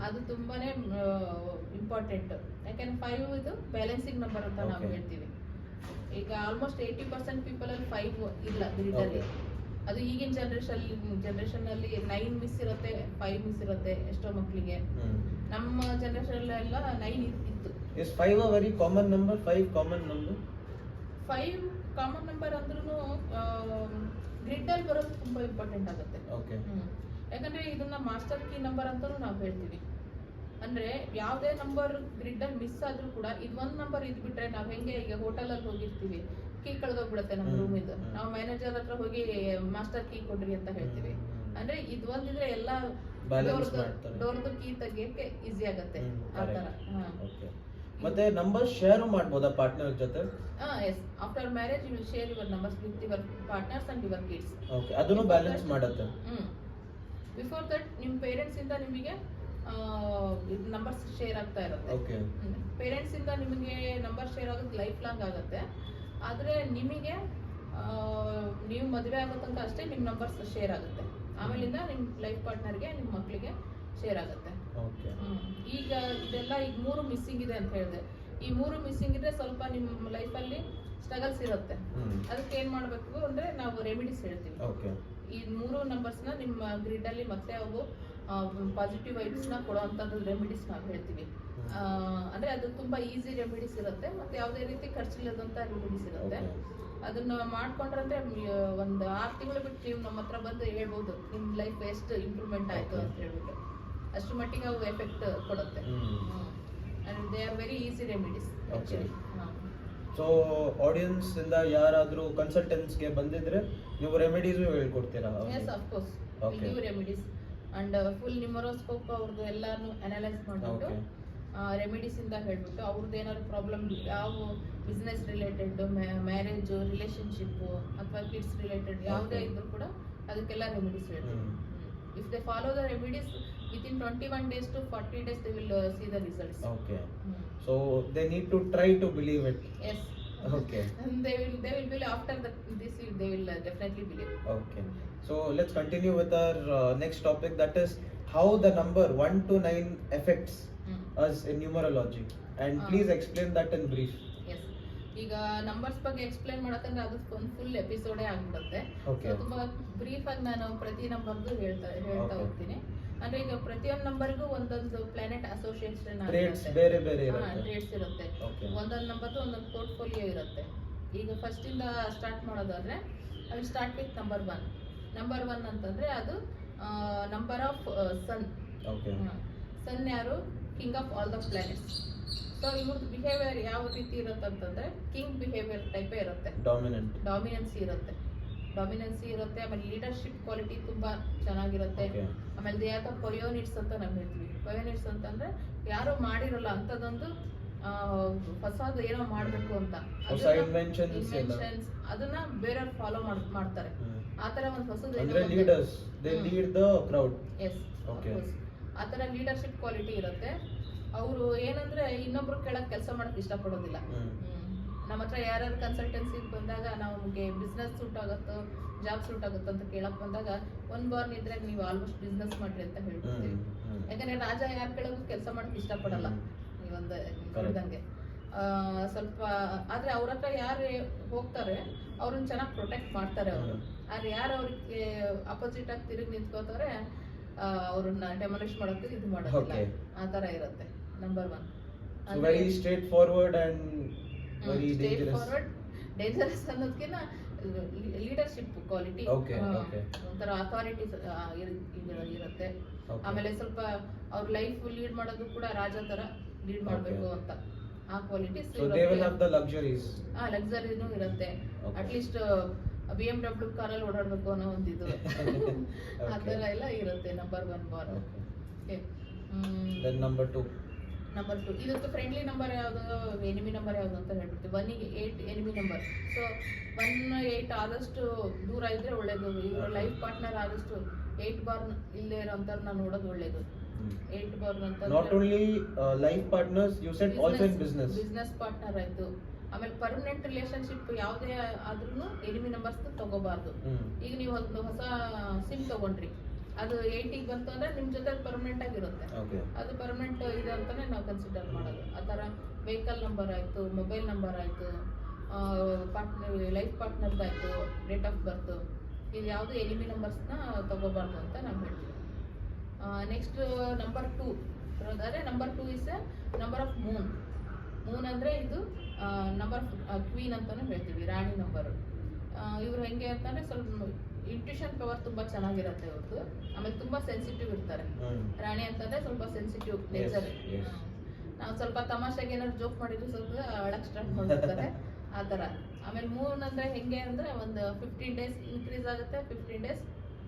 ಅದು ತುಂಬಾನೇ ಇಂಪಾರ್ಟೆಂಟ್. ಯಾಕಂದ್ರೆ 5 ಇದು ಬ್ಯಾಲೆನ್ಸಿಂಗ್ ನಂಬರ್ ಅಂತ ನಾವು ಹೇಳ್ತೀವಿ. ಈಗ ಆಲ್ಮೋಸ್ಟ್ 80% ಪೀಪಲ್ ಅಲ್ಲಿ 5 ಇಲ್ಲ ಗ್ರಿಡ್ ಅಲ್ಲಿ. ಅದು ಈಗಿನ ಜನರೇಷನ್ ಅಲ್ಲಿ 9 ಮಿಸ್ ಇರುತ್ತೆ, 5 ಮಿಸ್ ಇರುತ್ತೆ ಎಷ್ಟೋ ಮಕ್ಕಳಿಗೆ. ನಮ್ಮ ಜನರೇಷನ್ ಎಲ್ಲ 9 ಇತ್ತು. Is 5 a very common number? 5 common number? 5 common number ಅಂದ್ರೂ ಗ್ರಿಡ್ ಅಲ್ಲಿ ಬರೋದು ತುಂಬಾ ಇಂಪಾರ್ಟೆಂಟ್ ಆಗುತ್ತೆ. Okay. ಯಾಕಂದ್ರೆ ಇದನ್ನ ಮಾಸ್ಟರ್ ಕೀ ನಂಬರ್ ಅಂತಾನೂ ನಾವು ಹೇಳ್ತೀವಿ. ಅಂದ್ರೆ ಯಾವುದೇ ನಂಬರ್ ಗ್ರಿಡ್ ಅಲ್ಲಿ ಮಿಸ್ ಆದ್ರೂ ಕೂಡ ಇದು ಒಂದ್ ನಂಬರ್ ಇದ್ಬಿಟ್ರೆ ನಾವ್ ಹೆಂಗೆ ಈಗ ಹೋಟೆಲ್ ಅಲ್ಲಿ ಹೋಗಿರ್ತೀವಿ, ಕೀ ಕಳೆದೋಗ್ಬಿಡುತ್ತೆ ನಮ್ಮ ರೂಮ್ ಇದು, ನಾವು ಮ್ಯಾನೇಜರ್ ಹತ್ರ ಹೋಗಿ ಮಾಸ್ಟರ್ ಕೀ ಕೊಡ್ರಿ ಅಂತ ಹೇಳ್ತೀವಿ. ಅಂದ್ರೆ ಇದು ಒಂದಿದ್ರೆ ಎಲ್ಲ ಡೋರ್ದು ಕೀ ತೆಗಿಯಕ್ಕೆ ಈಸಿ ಆಗುತ್ತೆ ಆ ತರ. ಮತ್ತೆ ನಂಬರ್ ಶೇರ್ ಮಾಡ್ಬೋದಾ ಪಾರ್ಟ್ನರ್ ಜೊತೆ? Yes, after marriage you will share your numbers with your partners and your kids. Okay, ಅದನ್ನು ಬ್ಯಾಲೆನ್ಸ್ ಮಾಡುತ್ತೆ. ಬಿಫೋರ್ ದಟ್ ನಿಮ್ಮ ಪೇರೆಂಟ್ಸ್ ಇಂದ ನಿಮಗೆ ನಂಬರ್ಸ್ ಶೇರ್ ಆಗ್ತಾ ಇರುತ್ತೆ. ಓಕೆ, ಪೇರೆಂಟ್ಸ್ ಇಂದ ನಿಮಗೆ ನಂಬರ್ ಶೇರ್ ಆಗೋದು ಲೈಫ್ ಲಾಂಗ್ ಆಗುತ್ತೆ. ಆದ್ರೆ ನಿಮಗೆ ನೀವು ಮದುವೆ ಆಗೋ ತನಕ ಅಷ್ಟೇ ನಿಮ್ಮ ನಂಬರ್ಸ್ ಶೇರ್ ಆಗುತ್ತೆ. ಆಮೇಲಿಂದ ನಿಮ್ಮ ಲೈಫ್ ಪಾರ್ಟ್ನರ್ಗೆ, ನಿಮ್ಮ ಮಕ್ಕಳಿಗೆ ಶೇರ್ ಆಗುತ್ತೆ. ಈಗ ಇದೆಲ್ಲ ಈಗ 3 ಮಿಸ್ಸಿಂಗ್ ಇದೆ ಅಂತ ಹೇಳಿದೆ. ಈ 3 ಮಿಸ್ಸಿಂಗ್ ಇದ್ರೆ ಸ್ವಲ್ಪ ನಿಮ್ಮ ಲೈಫಲ್ಲಿ ಸ್ಟ್ರಗಲ್ಸ್ ಇರುತ್ತೆ. ಅದಕ್ಕೆ ಏನ್ ಮಾಡ್ಬೇಕು ಅಂದ್ರೆ ನಾವು ರೆಮಿಡೀಸ್ ಹೇಳ್ತೀವಿ. ಈ 3 ನಂಬರ್ಸ್ನ ನಿಮ್ಮ ಗ್ರಿಡ್ ಅಲ್ಲಿ ಮತ್ತೆ ಅವು ಪಾಸಿಟಿವ್ ವೈಬ್ಸ್ ನ ಕೊಡುವಂತದ್ದು ರೆಮಿಡೀಸ್ ನಾವು ಹೇಳ್ತೀವಿ. ಅಂದ್ರೆ ಅದು ತುಂಬಾ ಈಸಿ ರೆಮಿಡೀಸ್ ಇರುತ್ತೆ, ಮತ್ತೆ ಯಾವುದೇ ರೀತಿ ಖರ್ಚಿಲ್ಲದಂತ ರೆಮಿಡೀಸ್ ಇರುತ್ತೆ. ಅದನ್ನ ಮಾಡ್ಕೊಂಡ್ರಂದ್ರೆ ಒಂದು 6 ತಿಂಗಳು ಬಿಟ್ಟು ನೀವು ನಮ್ಮ ಹತ್ರ ಬಂದು ಹೇಳ್ಬೋದು ನಿಮ್ ಲೈಫ್ ಎಷ್ಟು ಇಂಪ್ರೂವ್ಮೆಂಟ್ ಆಯ್ತು ಅಂತ ಹೇಳ್ಬಿಟ್ಟು. ಅಷ್ಟು ಮಟ್ಟಿಗೆ ಅವು ಎಫೆಕ್ಟ್ ಕೊಡುತ್ತೆ. And they are very easy remedies actually. So audience ಇಂದ ಯಾರಾದ್ರೂ ಕನ್ಸಲ್ಟೆನ್ಸ್ ಗೆ ಬಂದಿದ್ರೆ ನೀವು ರೆಮಿಡೀಸ್ ಹೇಳ್ಕೊಡ್ತೀರಾ? Yes, of course we give remedies and full numeroscope ಅವ್ರದ್ದು ಎಲ್ಲಾನು ಅನಲೈಸ್ ಮಾಡ್ಬಿಟ್ಟು ರೆಮಿಡೀಸ್ ಇಂದ ಹೇಳ್ಬಿಟ್ಟು ಅವ್ರದ್ದು ಏನಾದ್ರು ಪ್ರಾಬ್ಲಮ್, ಯಾವ ಬಿಸ್ನೆಸ್ ರಿಲೇಟೆಡ್, ಮ್ಯಾರೇಜ್, ರಿಲೇಶನ್ಶಿಪ್ ಅಥವಾ ಕಿಡ್ಸ್ ರಿಲೇಟೆಡ್ ಯಾವುದೇ ಇದ್ರೂ ಕೂಡ ಅದಕ್ಕೆಲ್ಲ ರೆಮಿಡೀಸ್ ಹೇಳ್ತೀವಿ. If they follow the remedies within 21 days to 40 days, they will see the results. Okay. So they need to try to believe it. Yes. Okay. And they will believe after this. They will definitely believe. Okay. So let's continue with our next topic, that is how the number 1 to 9 affects us in numerology. And please explain that in brief. Yes. ಈಗ ನಂಬರ್ಸ್ ಬಗ್ಗೆ ಎಕ್ಸ್ಪ್ಲೈನ್ ಮಾಡಕಂದ್ರೆ ಅದು ಒಂದು ಫುಲ್ ಎಪಿಸೋಡೇ ಆಗ್ಬಿಡುತ್ತೆ. ತುಂಬಾ ಬ್ರೀಫ್ ಆಗಿ ನಾನು ಪ್ರತಿ ನಂಬರ್ದು ಹೇಳ್ತಾ ಹೋಗ್ತೀನಿ. ಅಂದ್ರೆ ಈಗ ಪ್ರತಿಯೊಂದು ನಂಬರ್ಗೂ ಒಂದೊಂದು ಪ್ಲಾನೆಟ್ ಅಸೋಸಿಯೇಷನ್ ಬೇರೆ ಬೇರೆ ಟ್ರೇಡ್ಸ್ ಇರುತ್ತೆ. ಒಂದೊಂದು ನಂಬರ್ದು ಒಂದೊಂದು ಪೋರ್ಟ್ಫೋಲಿಯೋ ಇರುತ್ತೆ. ಈಗ ಫಸ್ಟ್ ಇಂದ ಸ್ಟಾರ್ಟ್ ಮಾಡೋದಾದ್ರೆ I will start with number 1. Number 1 ಅಂತಂದ್ರೆ ಅದು ನಂಬರ್ ಆಫ್ ಸನ್. ಸನ್ ಯಾರು? King of all the planets. So ಇವ್ರದ್ದು ಬಿಹೇವಿಯರ್ ಯಾವ ರೀತಿ ಇರುತ್ತೆ ಅಂತಂದ್ರೆ ಕಿಂಗ್ ಬಿಹೇವಿಯರ್ ಟೈಪೇ ಇರುತ್ತೆ. ಡಾಮಿನೆನ್ಸಿ ಇರುತ್ತೆ. ಆಮೇಲೆ ಲೀಡರ್ಶಿಪ್ ಕ್ವಾಲಿಟಿ ತುಂಬಾ ಚೆನ್ನಾಗಿರುತ್ತೆ. ಆಮೇಲೆ ದೇ ಆರ್ ದ ಪಯೋನಿಟ್ಸ್ ಅಂತ ನಾವು ಹೇಳ್ತೀವಿ. ಪಯೋನಿಟ್ಸ್ ಅಂತಂದ್ರೆ ಯಾರು ಮಾಡಿರಲ್ಲ ಅಂತದೊಂದು ಹೊಸದು ಏನೋ ಮಾಡ್ಬೇಕು ಅಂತ ಇನ್ವೆನ್ಷನ್ಸ್ ಅದನ್ನ ಬೇರೆಯವ್ರು ಫಾಲೋ ಮಾಡ್ತಾರೆ. ಆತರ ಒಂದು ಹೊಸದು ಆತರ ಲೀಡರ್ಶಿಪ್ ಕ್ವಾಲಿಟಿ ಇರುತ್ತೆ. ಅವರು ಏನಂದ್ರೆ ಇನ್ನೊಬ್ರು ಕೆಳಗೆ ಕೆಲಸ ಮಾಡಕ್ ಇಷ್ಟಪಡೋದಿಲ್ಲ. ನಮ್ಮ ಹತ್ರ ಯಾರ್ಯಾರು ಕನ್ಸಲ್ಟೆನ್ಸಿ ಬಂದಾಗ ನಮಗೆ ಬಿಸ್ನೆಸ್ ಸೂಟ್ ಆಗುತ್ತೋ, ಜಾಬ್ ಸೂಟ್ ಆಗುತ್ತೋ ಅಂತ ಕೇಳಕ್ ಬಂದಾಗ 1 ಬಾರ್ನ್ ಇದ್ರೆ ನೀವು ಆಲ್ಮೋಸ್ಟ್ ಬಿಸ್ನೆಸ್ ಮಾಡ್ರಿ ಅಂತ ಹೇಳ್ಬಿಡ್ತೀವಿ. ಯಾಕಂದ್ರೆ ರಾಜ ಯಾರ ಕೆಳಗೂ ಕೆಲಸ ಮಾಡಕ್ ಇಷ್ಟಪಡಲ್ಲ. ನೀವೊಂದು ಹೇಳಿದಂಗೆ ಸ್ವಲ್ಪ ಆದ್ರೆ ಅವ್ರ ಹತ್ರ ಯಾರು ಹೋಗ್ತಾರೆ ಅವ್ರನ್ನ ಚೆನ್ನಾಗಿ ಪ್ರೊಟೆಕ್ಟ್ ಮಾಡ್ತಾರೆ ಅವರು. ಆದ್ರೆ ಯಾರು ಅವ್ರಿಗೆ ಅಪೋಸಿಟ್ ಆಗಿ ತಿರುಗಿ ನಿಂತ್ಕೋತಾರೆ ಅವ್ರನ್ನ ಡೆಮಾಲಿಷ್ ಮಾಡೋಕೆ ಇದು ಮಾಡೋದಿಲ್ಲ. ಆ ತರ ಇರುತ್ತೆ number 1. Very straight forward and very dangerous ಅನ್ನೋದಕ್ಕಿಂತ ಲೀಡರ್ಶಿಪ್ ಕ್ವಾಲಿಟಿ, ಒಂಥರ ಅಥಾರಿಟಿ ಇರುತ್ತೆ. ಆಮೇಲೆ ಸ್ವಲ್ಪ ಅವ್ರ ಲೈಫ್ ಲೀಡ್ ಮಾಡೋದು ಕೂಡ ರಾಜ ತರ ಲೀಡ್ ಮಾಡ್ಬೇಕು ಅಂತ ಆ ಕ್ವಾಲಿಟೀಸ್. ಲಕ್ಸರಿನೂ ಇರುತ್ತೆ. ಅಟ್ಲೀಸ್ಟ್ BMW ಕಾರಲ್ಲಿ ಓಡಾಡ್ಬೇಕು ಅನ್ನೋ ಒಂದಿದು ಆ ತರ ಎಲ್ಲ ಇರುತ್ತೆ ನಂಬರ್ 1 ಬಾರ್. ನಂಬರ್ 2 ಇದಕ್ಕೆ ಫ್ರೆಂಡ್ಲಿ ನಂಬರ್ ಯಾವುದು, ಎನಿಮಿ ನಂಬರ್ ಯಾವುದು ಅಂತ ಹೇಳ್ಬಿಡ್ತೀವಿ. 1ಗೆ 8 ಎನಿಮಿ ನಂಬರ್. ಸೊ 1, 8 ಆದಷ್ಟು ದೂರ ಇದ್ರೆ ಒಳ್ಳೇದು. ಇವ್ರ ಲೈಫ್ ಪಾರ್ಟ್ನರ್ ಆದಷ್ಟು 8 ಬಾರ್ ಇಲ್ಲೇ ಇರೋಂಥವ್ರನ್ನ ನೋಡೋದು ಒಳ್ಳೇದು. 8 ಬಾರ್ ಅಂತ not only life partners, you said also in business partner ಆಯ್ತು. ಆಮೇಲೆ ಪರ್ಮನೆಂಟ್ ರಿಲೇಶನ್ಶಿಪ್ ಯಾವುದೇ ಆದ್ರೂ ಎನಿಮಿ ನಂಬರ್ಸ್ ತಗೋಬಾರ್ದು. ಈಗ ನೀವು ಒಂದು ಹೊಸ ಸಿಮ್ ತಗೊಂಡ್ರಿ, ಅದು 8ಗೆ ಬಂತು ಅಂದ್ರೆ ನಿಮ್ ಜೊತೆ ಪರ್ಮನೆಂಟ್ ಆಗಿರುತ್ತೆ. ಅದು ಪರ್ಮನೆಂಟ್ ಇದೆ ಅಂತಾನೆ ನಾವು ಕನ್ಸಿಡರ್ ಮಾಡೋದು. ಆ ತರ ವೆಹಿಕಲ್ ನಂಬರ್ ಆಯ್ತು, ಮೊಬೈಲ್ ನಂಬರ್ ಆಯ್ತು, ಲೈಫ್ ಪಾರ್ಟ್ನರ್ದು ಆಯ್ತು, ಡೇಟ್ ಆಫ್ ಬರ್ತ್, ಇಲ್ಲಿ ಯಾವುದು ಎನಿಮಿ ನಂಬರ್ಸ್ನ ತಗೋಬಾರ್ದು ಅಂತ ನಾವು ಹೇಳ್ತೀವಿ. ನೆಕ್ಸ್ಟ್ ನಂಬರ್ 2 ಅಂದರೆ number 2 is number of Moon. Moon ಅಂದರೆ ಇದು ನಂಬರ್ ಕ್ವೀನ್ ಅಂತಲೂ ಹೇಳ್ತೀವಿ, ರಾಣಿ ನಂಬರು. ಇವ್ರು ಹೆಂಗೆ ಅಂತಂದರೆ ಸ್ವಲ್ಪ ಇಂಟ್ಯೂಷನ್ ಪವರ್ ತುಂಬ ಚೆನ್ನಾಗಿರುತ್ತೆ ಇವ್ರದ್ದು. ಆಮೇಲೆ ತುಂಬ ಸೆನ್ಸಿಟಿವ್ ಇರ್ತಾರೆ. ರಾಣಿ ಅಂತಂದರೆ ಸ್ವಲ್ಪ ಸೆನ್ಸಿಟಿವ್ ನೇಚರ್. ನಾವು ಸ್ವಲ್ಪ ತಮಾಷೆಗೆ ಏನಾದ್ರು ಜೋಕ್ ಮಾಡಿದ್ರು ಸ್ವಲ್ಪ ಅಳಕ್ ಸ್ಟಾರ್ಟ್ ಮಾಡ್ತಾರೆ ಆ ಥರ. ಆಮೇಲೆ ಮೂನ್ ಅಂದರೆ ಹೆಂಗೆ ಅಂದರೆ ಒಂದು 15 ಡೇಸ್ ಇನ್ಕ್ರೀಸ್ ಆಗುತ್ತೆ, 15 ಡೇಸ್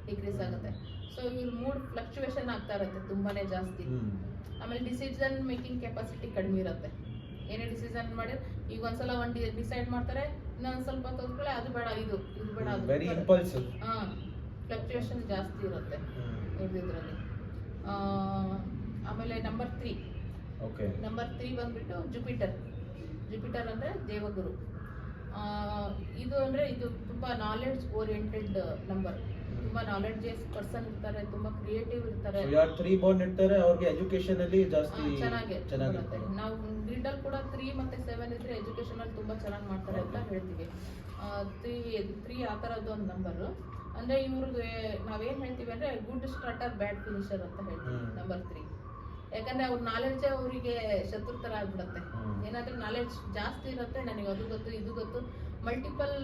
ಡಿಕ್ರೀಸ್ ಆಗುತ್ತೆ. ಸೊ ಇವ್ರ ಮೂಡ್ ಫ್ಲಕ್ಚುಯೇಷನ್ ಆಗ್ತಾ ಇರುತ್ತೆ ತುಂಬಾ ಜಾಸ್ತಿ. ಆಮೇಲೆ ಡಿಸಿಷನ್ ಮೇಕಿಂಗ್ ಕೆಪಾಸಿಟಿ ಕಡಿಮೆ ಇರುತ್ತೆ. ಏನೇ ಡಿಸಿಷನ್ ಮಾಡಿ ಈಗ ಒಂದ್ಸಲ ಡಿಸೈಡ್ ಮಾಡ್ತಾರೆ, ಇನ್ನೊಂದು ಸ್ವಲ್ಪ ತೋರ್ಕೊಳ್ಳಿ ಅದು ಬೇಡ ಇದು ಬೇಡ ಅದು ವೆರಿ ಇಂಪಲ್ಸಿವ್. ಫ್ಲಕ್ಚುಯೇಷನ್ ಜಾಸ್ತಿ ಇರುತ್ತೆ ಇದ್ರಲ್ಲಿ. ಆಮೇಲೆ ನಂಬರ್ 3 ನಂಬರ್ 3 ಬಂದ್ಬಿಟ್ಟು ಜುಪಿಟರ್ ಅಂದರೆ ದೇವಗುರು. ಇದು ಅಂದರೆ ಇದು ತುಂಬ ನಾಲೆಡ್ಜ್ ಓರಿಯೆಂಟೆಡ್ ನಂಬರ್. ತುಂಬ ನಾಲೆಡ್ಜಿಯಸ್ ಪರ್ಸನ್ ಇರ್ತಾರೆ, ತುಂಬ ಕ್ರಿಯೇಟಿವ್ ಇರ್ತಾರೆ. ಯಾರು 3 ಬಾಂಡ್ ಇರ್ತಾರೆ ಅವ್ರಿಗೆ ಎಜುಕೇಶನ್ ಅಲ್ಲಿ ಜಾಸ್ತಿ ಚೆನ್ನಾಗಿರುತ್ತೆ. ನಾವು ಗ್ರಿಡಲ್ಲಿ ಕೂಡ 3 ಮತ್ತು 7 ಇದ್ರೆ ಎಜುಕೇಶನ್ ಅಲ್ಲಿ ತುಂಬ ಚೆನ್ನಾಗಿ ಮಾಡ್ತಾರೆ ಅಂತ ಹೇಳ್ತೀವಿ. 3 ಆ ಥರದ್ದು ಒಂದು ನಂಬರು. ಅಂದರೆ ಇವ್ರಿಗೆ ನಾವೇನು ಹೇಳ್ತೀವಿ ಅಂದರೆ ಗುಡ್ ಸ್ಟಾರ್ಟರ್ ಬ್ಯಾಡ್ ಫಿನಿಷರ್ ಅಂತ ಹೇಳ್ತೀವಿ ನಂಬರ್ 3. ಯಾಕಂದ್ರೆ ಅವ್ರ ನಾಲೆಡ್ಜ್ ಅವರಿಗೆ ಶತ್ರು ಥರ ಆಗ್ಬಿಡುತ್ತೆ. ಏನಾದ್ರೂ ನಾಲೆಡ್ಜ್ ಜಾಸ್ತಿ ಇರುತ್ತೆ, ನನಗೆ ಅದು ಗೊತ್ತು ಇದು ಗೊತ್ತು, ಮಲ್ಟಿಪಲ್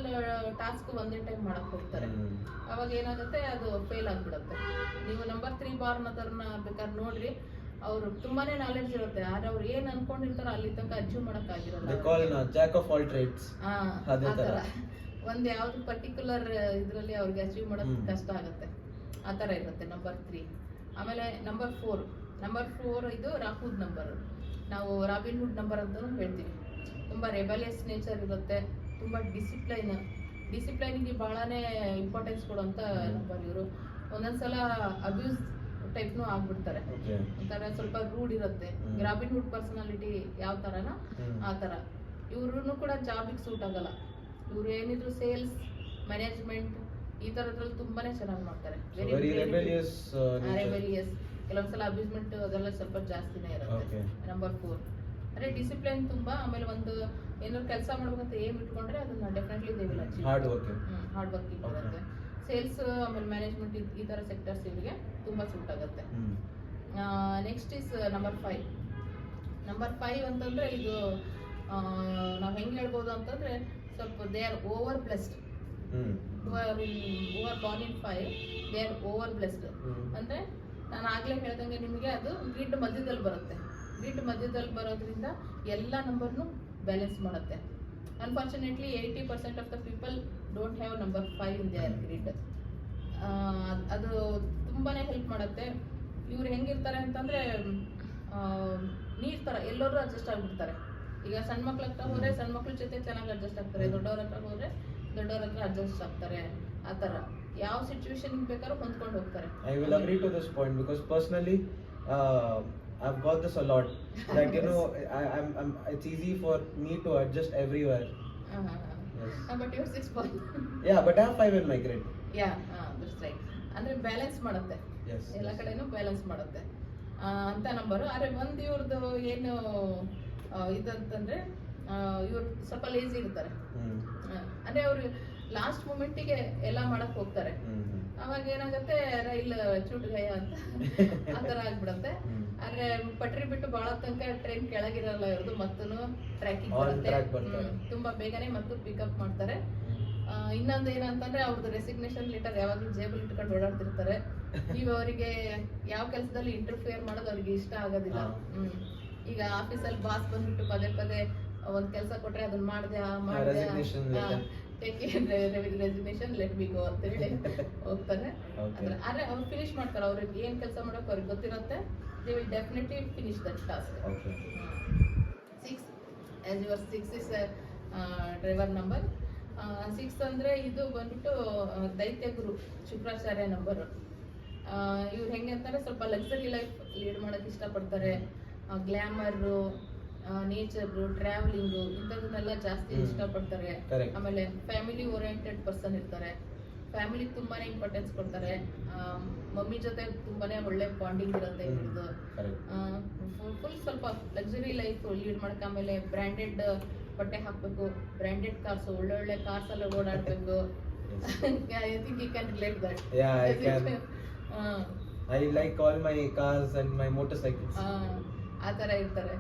ಟಾಸ್ಕ್ ಒಂದೇ ಟೈಮ್ ಮಾಡಕ್ ಹೋಗ್ತಾರೆ. ಅವಾಗ ಏನಾಗುತ್ತೆ, ಅದು ಫೇಲ್ ಆಗ್ಬಿಡುತ್ತೆ. ನೀವು ನಂಬರ್ 3 ಬಾರ್ನ್ ಅದನ್ನ ಬೇಕಾದ್ರೆ ನೋಡ್ರಿ, ಅವ್ರು ತುಂಬಾನೇ ನಾಲೆಡ್ಜ್ ಇರುತ್ತೆ, ಆದ್ರೆ ಅವ್ರು ಏನ್ ಅನ್ಕೊಂಡಿರ್ತಾರೋ ಅಲ್ಲಿ ತನಕ ಅಚೀವ್ ಮಾಡಕ್ ಆಗಿರಲ್ಲ. Jack of all trades. ಒಂದ್ ಯಾವ್ದು ಪರ್ಟಿಕ್ಯುಲರ್ ಇದ್ರಲ್ಲಿ ಅವ್ರಿಗೆ ಅಚೀವ್ ಮಾಡೋದು ಕಷ್ಟ ಆಗುತ್ತೆ. ಆ ತರ ಇರುತ್ತೆ ನಂಬರ್ 3. ಆಮೇಲೆ ನಂಬರ್ 4 ಇದು ರಾಹುಲ್ ನಂಬರ್. ನಾವು ರಾಬಿನ್ ಹುಡ್ ನಂಬರ್ ಅಂತ ಹೇಳ್ತೀವಿ. ತುಂಬ ರೆಬಲಿಯಸ್ ನೇಚರ್ ಇರುತ್ತೆ, ತುಂಬ ಡಿಸಿಪ್ಲೈನಿಗೆ ಭಾಳನೇ ಇಂಪಾರ್ಟೆನ್ಸ್ ಕೊಡುವಂಥ ನಂಬರ್ ಇವರು. ಒಂದೊಂದ್ಸಲ ಅಬ್ಯೂಸ್ ಟೈಪ್ನು ಆಗ್ಬಿಡ್ತಾರೆ, ಒಂಥರ ಸ್ವಲ್ಪ ರೂಡ್ ಇರುತ್ತೆ. ರಾಬಿನ್ ಹುಡ್ ಪರ್ಸನಾಲಿಟಿ ಯಾವ ಥರನ ಆ ಥರ. ಇವ್ರೂ ಕೂಡ ಜಾಬಿಗೆ ಸೂಟ್ ಆಗಲ್ಲ. ಇವ್ರು ಏನಿದ್ರು ಸೇಲ್ಸ್, ಮ್ಯಾನೇಜ್ಮೆಂಟ್ ಈ ಥರದ್ರಲ್ಲಿ ತುಂಬಾನೇ ಚೆನ್ನಾಗಿ ಮಾಡ್ತಾರೆ. Very rebellious. ಕೆಲವೊಂದ್ಸಲ ಅಬ್ಯೂಸ್ಮೆಂಟ್ ಅದೆಲ್ಲ ಸ್ವಲ್ಪ ಜಾಸ್ತಿನೇ ಇರುತ್ತೆ. ನಂಬರ್ 4 ಅಂದ್ರೆ ಡಿಸಿಪ್ಲಿನ್ ತುಂಬಾ. ಆಮೇಲೆ ಒಂದು ಏನಾದ್ರು ಕೆಲಸ ಮಾಡ್ಬೇಕಂತ ಏಮ್ ಇಟ್ಕೊಂಡ್ರೆ ಅದನ್ನ definitely they will achieve. Hard working ಇರುತ್ತೆ. ಸೇಲ್ಸ್ ಆಮೇಲೆ ಮ್ಯಾನೇಜ್ಮೆಂಟ್ ಈ ತರ ಸೆಕ್ಟರ್ಸ್ ಇವರಿಗೆ ತುಂಬಾ ಸೂಟ್ ಆಗುತ್ತೆ. ನೆಕ್ಸ್ಟ್ ಇಸ್ ನಂಬರ್ 5 ಅಂತಂದ್ರೆ ಇದು ನಾವು ಹೆಂಗ್ ಹೇಳ್ಬೋದು ಅಂತಂದ್ರೆ ಸ್ವಲ್ಪ they are over blessed. Over born in 5 they are over blessed ಅಂದ್ರೆ ನಾನು ಆಗ್ಲೇ ಹೇಳ್ದಂಗೆ ನಿಮಗೆ ಅದು ಗ್ರಿಡ್ ಮಧ್ಯದಲ್ಲಿ ಬರುತ್ತೆ. ಗ್ರಿಡ್ ಮಧ್ಯದಲ್ಲಿ ಬರೋದ್ರಿಂದ ಎಲ್ಲ ನಂಬರ್ನು ಬ್ಯಾಲೆನ್ಸ್ ಮಾಡುತ್ತೆ. Unfortunately 80% of the people don't have number 5 in their grid. ಅದು ತುಂಬಾನೇ ಹೆಲ್ಪ್ ಮಾಡುತ್ತೆ. ಇವ್ರು ಹೆಂಗಿರ್ತಾರೆ ಅಂತಂದ್ರೆ ನೀರ್ ತರ ಎಲ್ಲರೂ ಅಡ್ಜಸ್ಟ್ ಆಗ್ಬಿಡ್ತಾರೆ. ಈಗ ಸಣ್ಣ ಮಕ್ಳ ಹತ್ರ ಹೋದ್ರೆ ಸಣ್ಣ ಮಕ್ಳ ಜೊತೆ ಚೆನ್ನಾಗಿ ಅಡ್ಜಸ್ಟ್ ಆಗ್ತಾರೆ, ದೊಡ್ಡವ್ರ ಹತ್ರ ಹೋದ್ರೆ ದೊಡ್ಡವ್ರ ಹತ್ರ ಅಡ್ಜಸ್ಟ್ ಆಗ್ತಾರೆ. ಆ ತರ ಯಾವ ಸಿಚುವೇಶನ್ ಬೇಕಾದ್ರೂ ಹೊಂದ್ಕೊಂಡು ಹೋಗ್ತಾರೆ. I will agree to this point because personally I've got this a lot that you know I'm it's easy for me to adjust everywhere. Yes. But you're 6 point. Yeah, but I have 5 in my grade. Yeah, that's right. ಅಂದ್ರೆ ಬ್ಯಾಲೆನ್ಸ್ ಮಾಡುತ್ತೆ. Yes. ಎಲ್ಲ ಕಡೆನೂ ಬ್ಯಾಲೆನ್ಸ್ ಮಾಡುತ್ತೆ ಅಂತ ನಂಬರು. ಆದ್ರೆ ಒಂದು ಇವ್ರದ್ದು ಏನು ಇದಂತಂದ್ರೆ ಇವ್ರು ಸ್ವಲ್ಪ ಲೇಜಿ ಇರ್ತಾರೆ. ಅಂದ್ರೆ ಅವ್ರು ಲಾಸ್ಟ್ ಮೂಮೆಂಟಿಗೆ ಎಲ್ಲ ಮಾಡಕ್ ಹೋಗ್ತಾರೆ. ಅವಾಗ ಏನಾಗುತ್ತೆ, ರೈಲ್ ಚೂಟ್ಗಯ ಅಂತ ಆ ತರ ಆಗ್ಬಿಡತ್ತೆ. ಆದ್ರೆ ಪಟ್ರಿ ಬಿಟ್ಟು ಬಹಳ ತನಕ ಟ್ರೈನ್ ಕೆಳಗಿರಲ್ಲ ಇವ್ರದ್ದು, ಮತ್ತೂ ಟ್ರ್ಯಾಕಿಂಗ್ ಬರುತ್ತೆ. ತುಂಬಾ ಬೇಗನೆ ಮತ್ತು ಪಿಕಪ್ ಮಾಡ್ತಾರೆ. ಇನ್ನೊಂದು ಏನಂತಂದ್ರೆ ಅವ್ರದ್ದು ರೆಸಿಗ್ನೇಷನ್ ಲೆಟರ್ ಯಾವಾಗ್ಲೂ ಜೇಬಲ್ ಇಟ್ಕೊಂಡು ಓಡಾಡ್ತಿರ್ತಾರೆ. ನೀವು ಅವರಿಗೆ ಯಾವ ಕೆಲಸದಲ್ಲಿ ಇಂಟರ್ಫಿಯರ್ ಮಾಡೋದು ಅವ್ರಿಗೆ ಇಷ್ಟ ಆಗೋದಿಲ್ಲ. ಈಗ ಆಫೀಸಲ್ಲಿ ಬಾಸ್ ಬಂದ್ಬಿಟ್ಟು ಪದೇ ಪದೇ ಒಂದ್ ಕೆಲಸ ಕೊಟ್ರೆ ಅದನ್ನ ರೆಸಿಗ್ನೇಷನ್ ಲೆಟ್ ಬಿ ಗೋ ಅಂತ ಹೇಳಿ ಹೋಗ್ತಾರೆ. ಆದ್ರೆ ಅವ್ರು ಫಿನಿಶ್ ಮಾಡ್ತಾರೆ. ಅವ್ರಿಗೆ ಏನ್ ಕೆಲಸ ಮಾಡೋಕೆ ಅವ್ರಿಗೆ ಗೊತ್ತಿರುತ್ತೆ. They will definitely finish that task. 6 as your 6 is driver number. 6 ಅಂದ್ರೆ ಇದು ಬಂದ್ಬಿಟ್ಟು ದೈತ್ಯ ಗುರು ಶುಕ್ರಾಚಾರ್ಯ ನಂಬರ್. ಇವ್ರು ಹೆಂಗೆ ಅಂತಾರೆ, ಸ್ವಲ್ಪ ಲಕ್ಸರಿ ಲೈಫ್ ಲೀಡ್ ಮಾಡಕ್ ಇಷ್ಟಪಡ್ತಾರೆ. ಗ್ಲಾಮರು, ನೇಚರು, ಟ್ರಾವೆಲಿಂಗು ಇಂಥದನ್ನೆಲ್ಲ ಜಾಸ್ತಿ ಇಷ್ಟಪಡ್ತಾರೆ. ಆಮೇಲೆ ಫ್ಯಾಮಿಲಿ ಓರಿಯೆಂಟೆಡ್ ಪರ್ಸನ್ ಇರ್ತಾರೆ. ಫ್ಯಾಮಿಲಿಗೆ ತುಂಬಾನೇ ಇಂಪಾರ್ಟೆನ್ಸ್ ಕೊಡ್ತಾರೆ. ಮಮ್ಮಿ ಜೊತೆ ತುಂಬಾನೇ ಒಳ್ಳೆ ಬಾಂಡಿಂಗ್ ಇರುತ್ತೆ ಇವ್ರದ್ದು. ಫುಲ್ ಸ್ವಲ್ಪ ಲಕ್ಸುರಿ ಲೈಫ್ ಲೀಡ್ ಮಾಡಕ್ಕೆ. ಆಮೇಲೆ ಬ್ರ್ಯಾಂಡೆಡ್ ಬಟ್ಟೆ ಹಾಕ್ಬೇಕು, ಬ್ರ್ಯಾಂಡೆಡ್ ಕಾರ್ಸ್, ಒಳ್ಳೊಳ್ಳೆ ಕಾರ್ಸ್ ಎಲ್ಲ ಓಡಾಡ್ಬೇಕು. I think you can relate that. Yeah, I can. ಆ, I like all my cars and my motorcycles. ಆ ಥರ ಇರ್ತಾರೆ.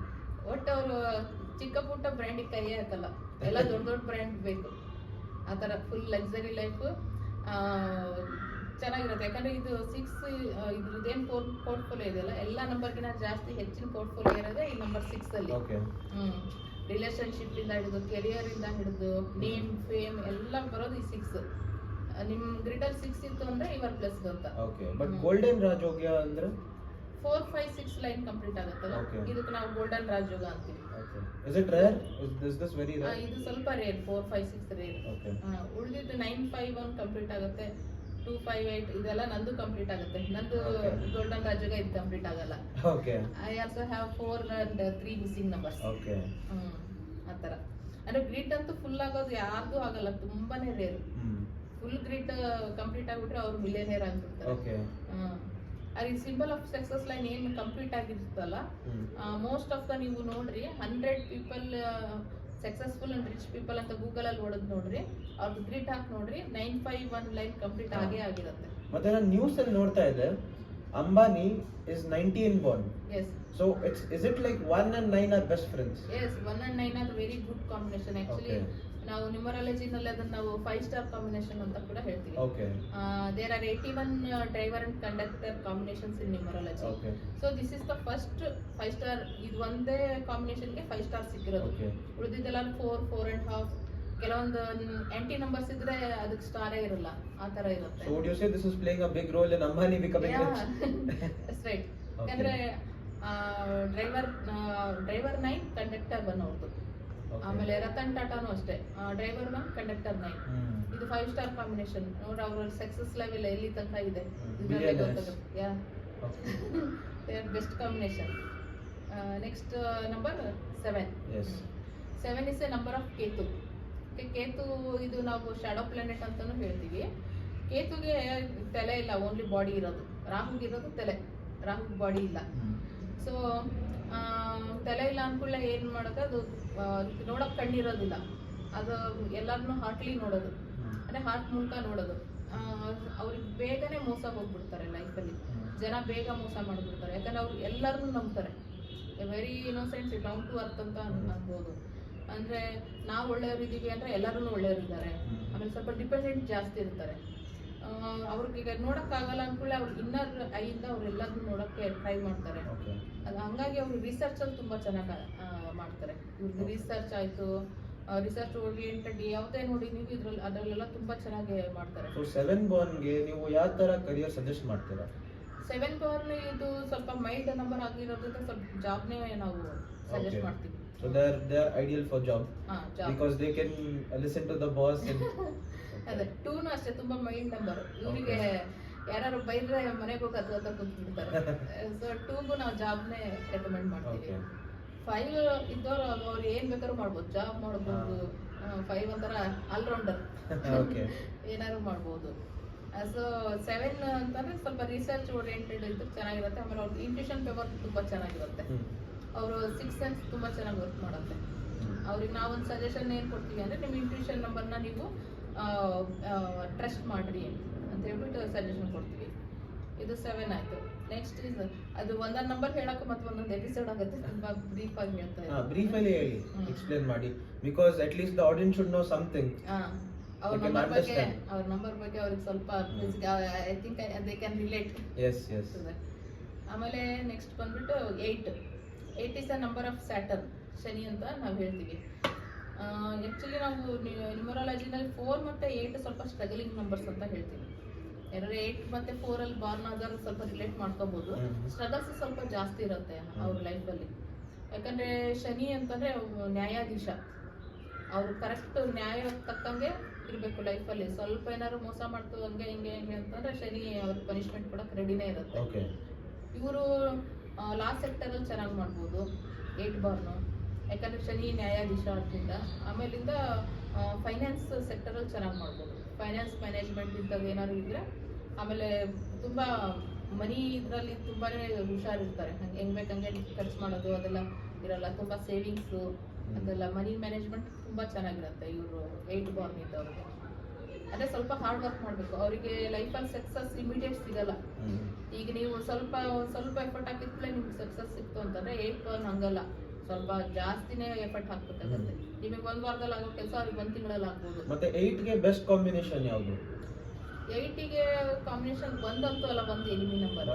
ಒಟ್ಟು ಅವರು ಚಿಕ್ಕ ಪುಟ್ಟ ಬ್ರ್ಯಾಂಡಿಗೆ ಕೈಯೇ ಹಾಕಲ್ಲ, ಎಲ್ಲ ದೊಡ್ಡ ದೊಡ್ಡ ಬ್ರ್ಯಾಂಡ್ ಬೇಕು. ಆ ಥರ ಫುಲ್ ಲಕ್ಸರಿ ಲೈಫ್ ಚೆನ್ನಾಗಿರುತ್ತೆ. ಯಾಕಂದ್ರೆ ಇದು ಇದೇನು ಪೋರ್ಟ್ಫೋಲಿಯೋ ಇದೆಯಲ್ಲ, ಎಲ್ಲ ನಂಬರ್ಗಿನ ಜಾಸ್ತಿ ಹೆಚ್ಚಿನ ಪೋರ್ಟ್ಫೋಲಿಯೋ ಇರೋದೇ ಈ ನಂಬರ್ 6 ಅಲ್ಲಿ. Okay. ರಿಲೇಶನ್ಶಿಪ್ ಇಂದ ಹಿಡಿದು ಕೆರಿಯರ್ ಇಂದ ಹಿಡಿದು ನೇಮ್ ಫೇಮ್ ಎಲ್ಲ ಬರೋದು ಈ 6. ನಿಮ್ ಗ್ರಿಡಲ್ 6 ಇತ್ತು ಅಂದ್ರೆ ಇವರ್ ಪ್ಲಸ್ ಅಂತ. Okay. But golden ರಾಜಯೋಗ ಅಂದ್ರೆ 4, 5, 6 ಲೈನ್ ಕಂಪ್ಲೀಟ್ ಆಗುತ್ತಲ್ಲ, Okay. ಇದಕ್ಕೆ ನಾವು ಗೋಲ್ಡನ್ ರಾಜಯೋಗ ಅಂತೀವಿ. Okay. Is it rare? Is this very rare? ಇದು ಸ್ವಲ್ಪ ರೇರ್, 4, 5, 6 ರೇರ್. Okay. ಉಳಿದಿದ್ದು 9, 5, 1 ಕಂಪ್ಲೀಟ್ ಆಗುತ್ತೆ, 2, 5, 8 ಇದೆಲ್ಲ ನಂದು ಕಂಪ್ಲೀಟ್ ಆಗುತ್ತೆ. ನಂದು Okay. ಗೋಲ್ಡನ್ ರಾಜಯೋಗ ಇದು ಕಂಪ್ಲೀಟ್ ಆಗಲ್ಲ. Okay. I also have 4 and 3 missing numbers. Okay. ಆ ಥರ ಅಂದ್ರೆ ಗ್ರಿಡ್ ಅಂತೂ ಫುಲ್ ಆಗೋದು ಯಾರ್ದು ಆಗಲ್ಲ, ತುಂಬಾನೇ ರೇರ್. ಫುಲ್ ಗ್ರಿಡ್ ಕಂಪ್ಲೀಟ್ ಆಗ್ಬಿಟ್ರೆ ಅವ್ರು ಮಿಲಿಯನೇರ್ ಆಗ್ಬಿಡ್ತಾರೆ. Okay. ಅದು ಸಿಂಬಲ್ ಆಫ್ ಸಕ್ಸಸ್ ಲೈನ್ ಏನು ಕಂಪ್ಲೀಟ್ ಆಗಿರುತ್ತಲ್ಲ, ಮೋಸ್ಟ್ ಆಫ್ ದ ನೀವು ನೋಡ್ರಿ 100 people successful and rich people ಅಂತ ಗೂಗಲ್ ಅಲ್ಲಿ ಹೊಡೆದ್ ನೋಡ್ರಿ, ಅವ್ರದ್ದು ಗ್ರಿಡ್ ಹಾಕಿ ನೋಡ್ರಿ, 951 ಲೈನ್ ಕಂಪ್ಲೀಟ್ ಆಗೇ ಆಗಿರುತ್ತೆ. ಮತ್ತೆ ನಾನು ನ್ಯೂಸ್ ಅಲ್ಲಿ ನೋಡ್ತಾ ಇದ್ದೆ, Ambani is 19 born. Yes. So is it like 1 and 9 are best friends? Yes, 1 and 9 are very good combination actually. Okay. ನಾವು ನ್ಯೂಮರಾಲಜಿನಲ್ಲಿ ಅದನ್ನ ನಾವು 5 ಸ್ಟಾರ್ ಕಾಂಬಿನೇಷನ್ ಅಂತ ಕೂಡ ಹೇಳ್ತೀವಿ. Okay. There are 81 driver and conductor combinations in numerology. Okay. So this is the first 5 star. ಇದು ಒಂದೇ ಕಾಂಬಿನೇಷನ್ ಗೆ 5 ಸ್ಟಾರ್ ಸಿಕ್ಕಿರೋದು. Okay. ಉಳಿದಿದ್ದೆಲ್ಲ 4, 4.5, ಕೆಲವೊಂದು ಆಂಟಿ ನಂಬರ್ಸ್ ಇದ್ರೆ ಅದಕ್ಕೆ ಸ್ಟಾರೇ ಇರಲ್ಲ, ಆ ತರ ಇರುತ್ತೆ. So would you say this is playing a big role in Ambani becoming rich? That's right. Okay. ಯಾಕಂದ್ರೆ ಡ್ರೈವರ್ 9, ಕಂಡಕ್ಟರ್ 1 ಅವ್ರದ್ದು. Okay. ಆಮೇಲೆ ರತನ್ ಟಾಟಾನು ಅಷ್ಟೇ, ಡ್ರೈವರ್ 1, ಕಂಡಕ್ಟರ್ 9. ಇದು 5 ಸ್ಟಾರ್ ಕಾಂಬಿನೇಷನ್. ನೋಡ್ರಿ ಅವ್ರ ಸಕ್ಸಸ್ ಲೆವೆಲ್ ಎಲ್ಲಿ ತನಕ ಇದೆ, ಇದರಲ್ಲೇ ಗೊತ್ತಾಗುತ್ತೆ. Yeah, they are best combination. Next number 7. Yes. 7 is a number of Ketu. Ketu ಇದು ನಾವು ಶಾಡೋ ಪ್ಲಾನೆಟ್ ಅಂತಾನು ಹೇಳ್ತೀವಿ. ಕೇತುಗೆ ತಲೆ ಇಲ್ಲ, ಓನ್ಲಿ ಬಾಡಿ ಇರೋದು. ರಾಹುಗಿರೋದು ತಲೆ, ರಾಹು ಬಾಡಿ ಇಲ್ಲ. ಸೊ ತಲೆ ಇಲ್ಲ ಅನ್ಕೊಳ್ಳೆ ಏನ್ ಮಾಡೋದು, ಅದು ನೋಡಕ್ ಕಣ್ಣಿರೋದಿಲ್ಲ, ಅದು ಎಲ್ಲರನ್ನು ಹಾರ್ಟ್ಲಿ ನೋಡೋದು, ಅಂದ್ರೆ ಹಾರ್ಟ್ ಮೂಲಕ ನೋಡೋದು. ಅವ್ರಿಗೆ ಬೇಗನೆ ಮೋಸ ಹೋಗ್ಬಿಡ್ತಾರೆ ಲೈಫಲ್ಲಿ, ಜನ ಬೇಗ ಮೋಸ ಮಾಡ್ಬಿಡ್ತಾರೆ. ಯಾಕಂದ್ರೆ ಅವ್ರು ಎಲ್ಲರನ್ನೂ ನಂಬ್ತಾರೆ. Very innocent, down to earth ಅಂತ ಅನ್ಬೋದು. ಅಂದ್ರೆ ನಾವು ಒಳ್ಳೆಯವರಿದ್ದೀವಿ ಅಂದ್ರೆ ಎಲ್ಲರೂ ಒಳ್ಳೆಯವರಿದ್ದಾರೆ. ಆಮೇಲೆ ಸ್ವಲ್ಪ ಡಿಪೆಂಡೆಂಟ್ ಜಾಸ್ತಿ ಇರ್ತಾರೆ. ಅವ್ರಿಗೆ ನೋಡಕ್ಕಾಗಲ್ಲ ಅನ್ಕೊಳ್ಳೆ ಅವ್ರಿಗೆ ಇನ್ನರ್ ಐಯಿಂದ ಅವ್ರೆಲ್ಲರನ್ನೂ ನೋಡಕ್ಕೆ ಟ್ರೈ ಮಾಡ್ತಾರೆ. ಅದು ಹಂಗಾಗಿ ಅವ್ರು ರಿಸರ್ಚ್ ಅಲ್ಲಿ ತುಂಬಾ ಚೆನ್ನಾಗಿ ಮಾಡ್ತಾರೆ. ಇವ್ರಿಗೆ ರಿಸರ್ಚ್ ಆಯ್ತು, ರಿಸರ್ಚ್ ಓರಿಯೆಂಟೆಡ್ ಯಾವುದೇ ನೋಡಿ ನೀವು ಅದರಲ್ಲೆಲ್ಲ ತುಂಬಾ ಚೆನ್ನಾಗಿ ಮಾಡ್ತಾರೆ. ಸೊ 7 born ಗೆ ನೀವು ಯಾವ ತರ ಕರಿಯರ್ ಸಜೆಸ್ಟ್ ಮಾಡ್ತೀರಾ? 7 born ಇದು ಸ್ವಲ್ಪ ಮೈಲ್ಡ್ ನಂಬರ್ ಆಗಿರೋದ್ರಿಂದ ಸ್ವಲ್ಪ ಜಾಬ್ನೇ ನಾವು ಸಜೆಸ್ಟ್ ಮಾಡ್ತೀವಿ. So they are ideal for job job. because they can listen to the boss and ಅದೇ 2 ಅಷ್ಟೇ, ತುಂಬಾ ಮೈಲ್ಡ್ ನಂಬರ್. ಇವರಿಗೆ ಯಾರು ಬೈದ್ರೆ ಮನೆಗೆ ಹೋಗಿ ಹತ್ತು ಕುಂತ್ಬಿಡ್ತಾರೆ. ಸೊ 2ಗೂ ನಾವು ಜಾಬ್ನೇ ರೆಕಮೆಂಡ್ ಮಾಡ್ತೀವಿ. 5 ಇದ್ದವ್ರು ಅವ್ರು ಏನ್ ಬೇಕಾದ್ರೂ ಮಾಡ್ಬೋದು, ಜಾಬ್ ಮಾಡ್ಬೋದು. 5 ಒಂಥರ ಆಲ್ರೌಂಡರ್, ಏನಾದ್ರು ಮಾಡ್ಬೋದು. ಸೊ 7 ಅಂತಂದ್ರೆ ಸ್ವಲ್ಪ ರಿಸರ್ಚ್ ಓರಿಯೆಂಟೆಡ್ ಇದ್ದು ಚೆನ್ನಾಗಿರುತ್ತೆ. ಆಮೇಲೆ ಅವ್ರ ಇಂಟ್ಯೂಷನ್ ಪವರ್ ತುಂಬಾ ಚೆನ್ನಾಗಿರುತ್ತೆ. ಅವರು 6 ಸೆನ್ಸ್ ತುಂಬಾ ಚೆನ್ನಾಗಿ ವರ್ಕ್ ಮಾಡುತ್ತೆ. ಅವ್ರಿಗೆ ನಾವೊಂದು ಸಜೆಷನ್ ಏನ್ ಕೊಡ್ತೀವಿ ಅಂದ್ರೆ, ನಿಮ್ಮ ಇಂಟ್ಯೂಷನ್ ನಂಬರ್ನ ನೀವು ಟ್ರಸ್ಟ್ ಮಾಡ್ರಿ ಅಂತ ಹೇಳ್ಬಿಟ್ಟು ಸಜೆಷನ್ ಕೊಡ್ತೀವಿ. ಇದು 7 ಆಯ್ತು. ನೆಕ್ಸ್ಟ್ ಇಸ್ ಅದು ಒಂದೊಂದು ನಂಬರ್ ಹೇಳಕ್ಕೆ ಮತ್ತೆ ಒಂದೊಂದು ಎಪಿಸೋಡ್ ಆಗುತ್ತೆ, ತುಂಬಾ ಬ್ರೀಫ್ ಆಗಿ ಹೇಳ್ತಾ ಇದ್ದೀನಿ. ಬ್ರೀಫ್ ಅಲ್ಲಿ ಹೇಳಿ, ಎಕ್ಸ್ಪ್ಲೇನ್ ಮಾಡಿ, because at least the audience should know something. ಅವ್ರ ನಂಬರ್ ಬಗ್ಗೆ ಅವ್ರಿಗೆ ಸ್ವಲ್ಪ I think they can relate. Yes yes. ಆಮೇಲೆ ನೆಕ್ಸ್ಟ್ ಬಂದ್ಬಿಟ್ಟು 8 is a number of Saturn, Shani ಅಂತ ನಾವು ಹೇಳ್ತೀವಿ. ಆ್ಯಕ್ಚುಲಿ ನಾವು ನ್ಯೂಮರಾಲಜಿನಲ್ಲಿ 4 ಮತ್ತು 8 ಸ್ವಲ್ಪ ಸ್ಟ್ರಗಲಿಂಗ್ ನಂಬರ್ಸ್ ಅಂತ ಹೇಳ್ತೀವಿ. 8 ಮತ್ತು 4 ಅಲ್ಲಿ ಬಾರ್ನ್ ಆದವ್ರು ಸ್ವಲ್ಪ ರಿಲೇಟ್ ಮಾಡ್ಕೋಬಹುದು. ಸ್ಟ್ರಗಲ್ಸ್ ಸ್ವಲ್ಪ ಜಾಸ್ತಿ ಇರುತ್ತೆ ಅವ್ರ ಲೈಫಲ್ಲಿ. ಯಾಕಂದ್ರೆ ಶನಿ ಅಂತಂದ್ರೆ ನ್ಯಾಯಾಧೀಶ, ಅವ್ರು ಕರೆಕ್ಟ್ ನ್ಯಾಯ ತಕ್ಕಂಗೆ ಇರಬೇಕು ಲೈಫಲ್ಲಿ. ಸ್ವಲ್ಪ ಏನಾದ್ರು ಮೋಸ ಮಾಡ್ತು ಹಂಗೆ ಹಿಂಗೆ ಅಂತಂದ್ರೆ ಶನಿ ಅವ್ರ ಪನಿಷ್ಮೆಂಟ್ ಕೊಡಕ್ಕೆ ರೆಡಿನೇ ಇರುತ್ತೆ. ಇವರು ಲಾ ಸೆಕ್ಟರಲ್ಲಿ ಚೆನ್ನಾಗಿ ಮಾಡ್ಬೋದು 8 ಬಾರ್ನು, ಯಾಕಂದ್ರೆ ಶನಿ ನ್ಯಾಯಾಧೀಶ ಆದ್ದರಿಂದ. ಆಮೇಲಿಂದ ಫೈನಾನ್ಸ್ ಸೆಕ್ಟರಲ್ಲಿ ಚೆನ್ನಾಗಿ ಮಾಡ್ಬೋದು, ಫೈನಾನ್ಸ್ ಮ್ಯಾನೇಜ್ಮೆಂಟ್ ಇಂಥದ್ದು ಏನಾದ್ರು ಇದ್ರೆ. ಆಮೇಲೆ ತುಂಬ ಮನಿ ಇದರಲ್ಲಿ ತುಂಬಾ ಹುಷಾರಿರ್ತಾರೆ, ಹೆಂಗೆ ಬೇಕಂಗೆ ಖರ್ಚು ಮಾಡೋದು ಅದೆಲ್ಲ ಇರಲ್ಲ, ತುಂಬ ಸೇವಿಂಗ್ಸು ಅದೆಲ್ಲ, ಮನಿ ಮ್ಯಾನೇಜ್ಮೆಂಟ್ ತುಂಬ ಚೆನ್ನಾಗಿರುತ್ತೆ ಇವರು 8 ಬಾರ್ನ್ ಇದ್ದವ್ರಿಗೆ. ಅದೇ ಸ್ವಲ್ಪ ಹಾರ್ಡ್ ವರ್ಕ್ ಮಾಡಬೇಕು. ಅವರಿಗೆ ಲೈಫಲ್ಲಿ ಸಕ್ಸಸ್ ಇಮಿಡಿಯೇಟ್ ಸಿಗಲ್ಲ. ಈಗ ನೀವು ಸ್ವಲ್ಪ ಎಫರ್ಟ್ ಹಾಕಿದ್ಮೇಲೆ ನಿಮ್ಗೆ ಸಕ್ಸಸ್ ಸಿಕ್ತು ಅಂತಂದ್ರೆ 8 ಬರ್ನ್ ಹಂಗಲ್ಲ, ಸ್ವಲ್ಪ ಜಾಸ್ತಿನೇ ಎಫರ್ಟ್ ಹಾಕ್ಬೇಕಾಗುತ್ತೆ. ನಿಮಗೆ 1 ವಾರದಲ್ಲಿ ಆಗೋ ಕೆಲಸ ಅವ್ರಿಗೆ 1 ತಿಂಗಳಲ್ಲಿ ಆಗ್ಬೋದು. ಮತ್ತೆ 8ಗೆ ಬೆಸ್ಟ್ ಕಾಂಬಿನೇಷನ್ ಯಾವುದು? 8ಗೆ ಕಾಂಬಿನೇಷನ್ 1 ಅಂತೂ ಅಲ್ಲ, 1 ಎನಿಮಿ ನಂಬರ್,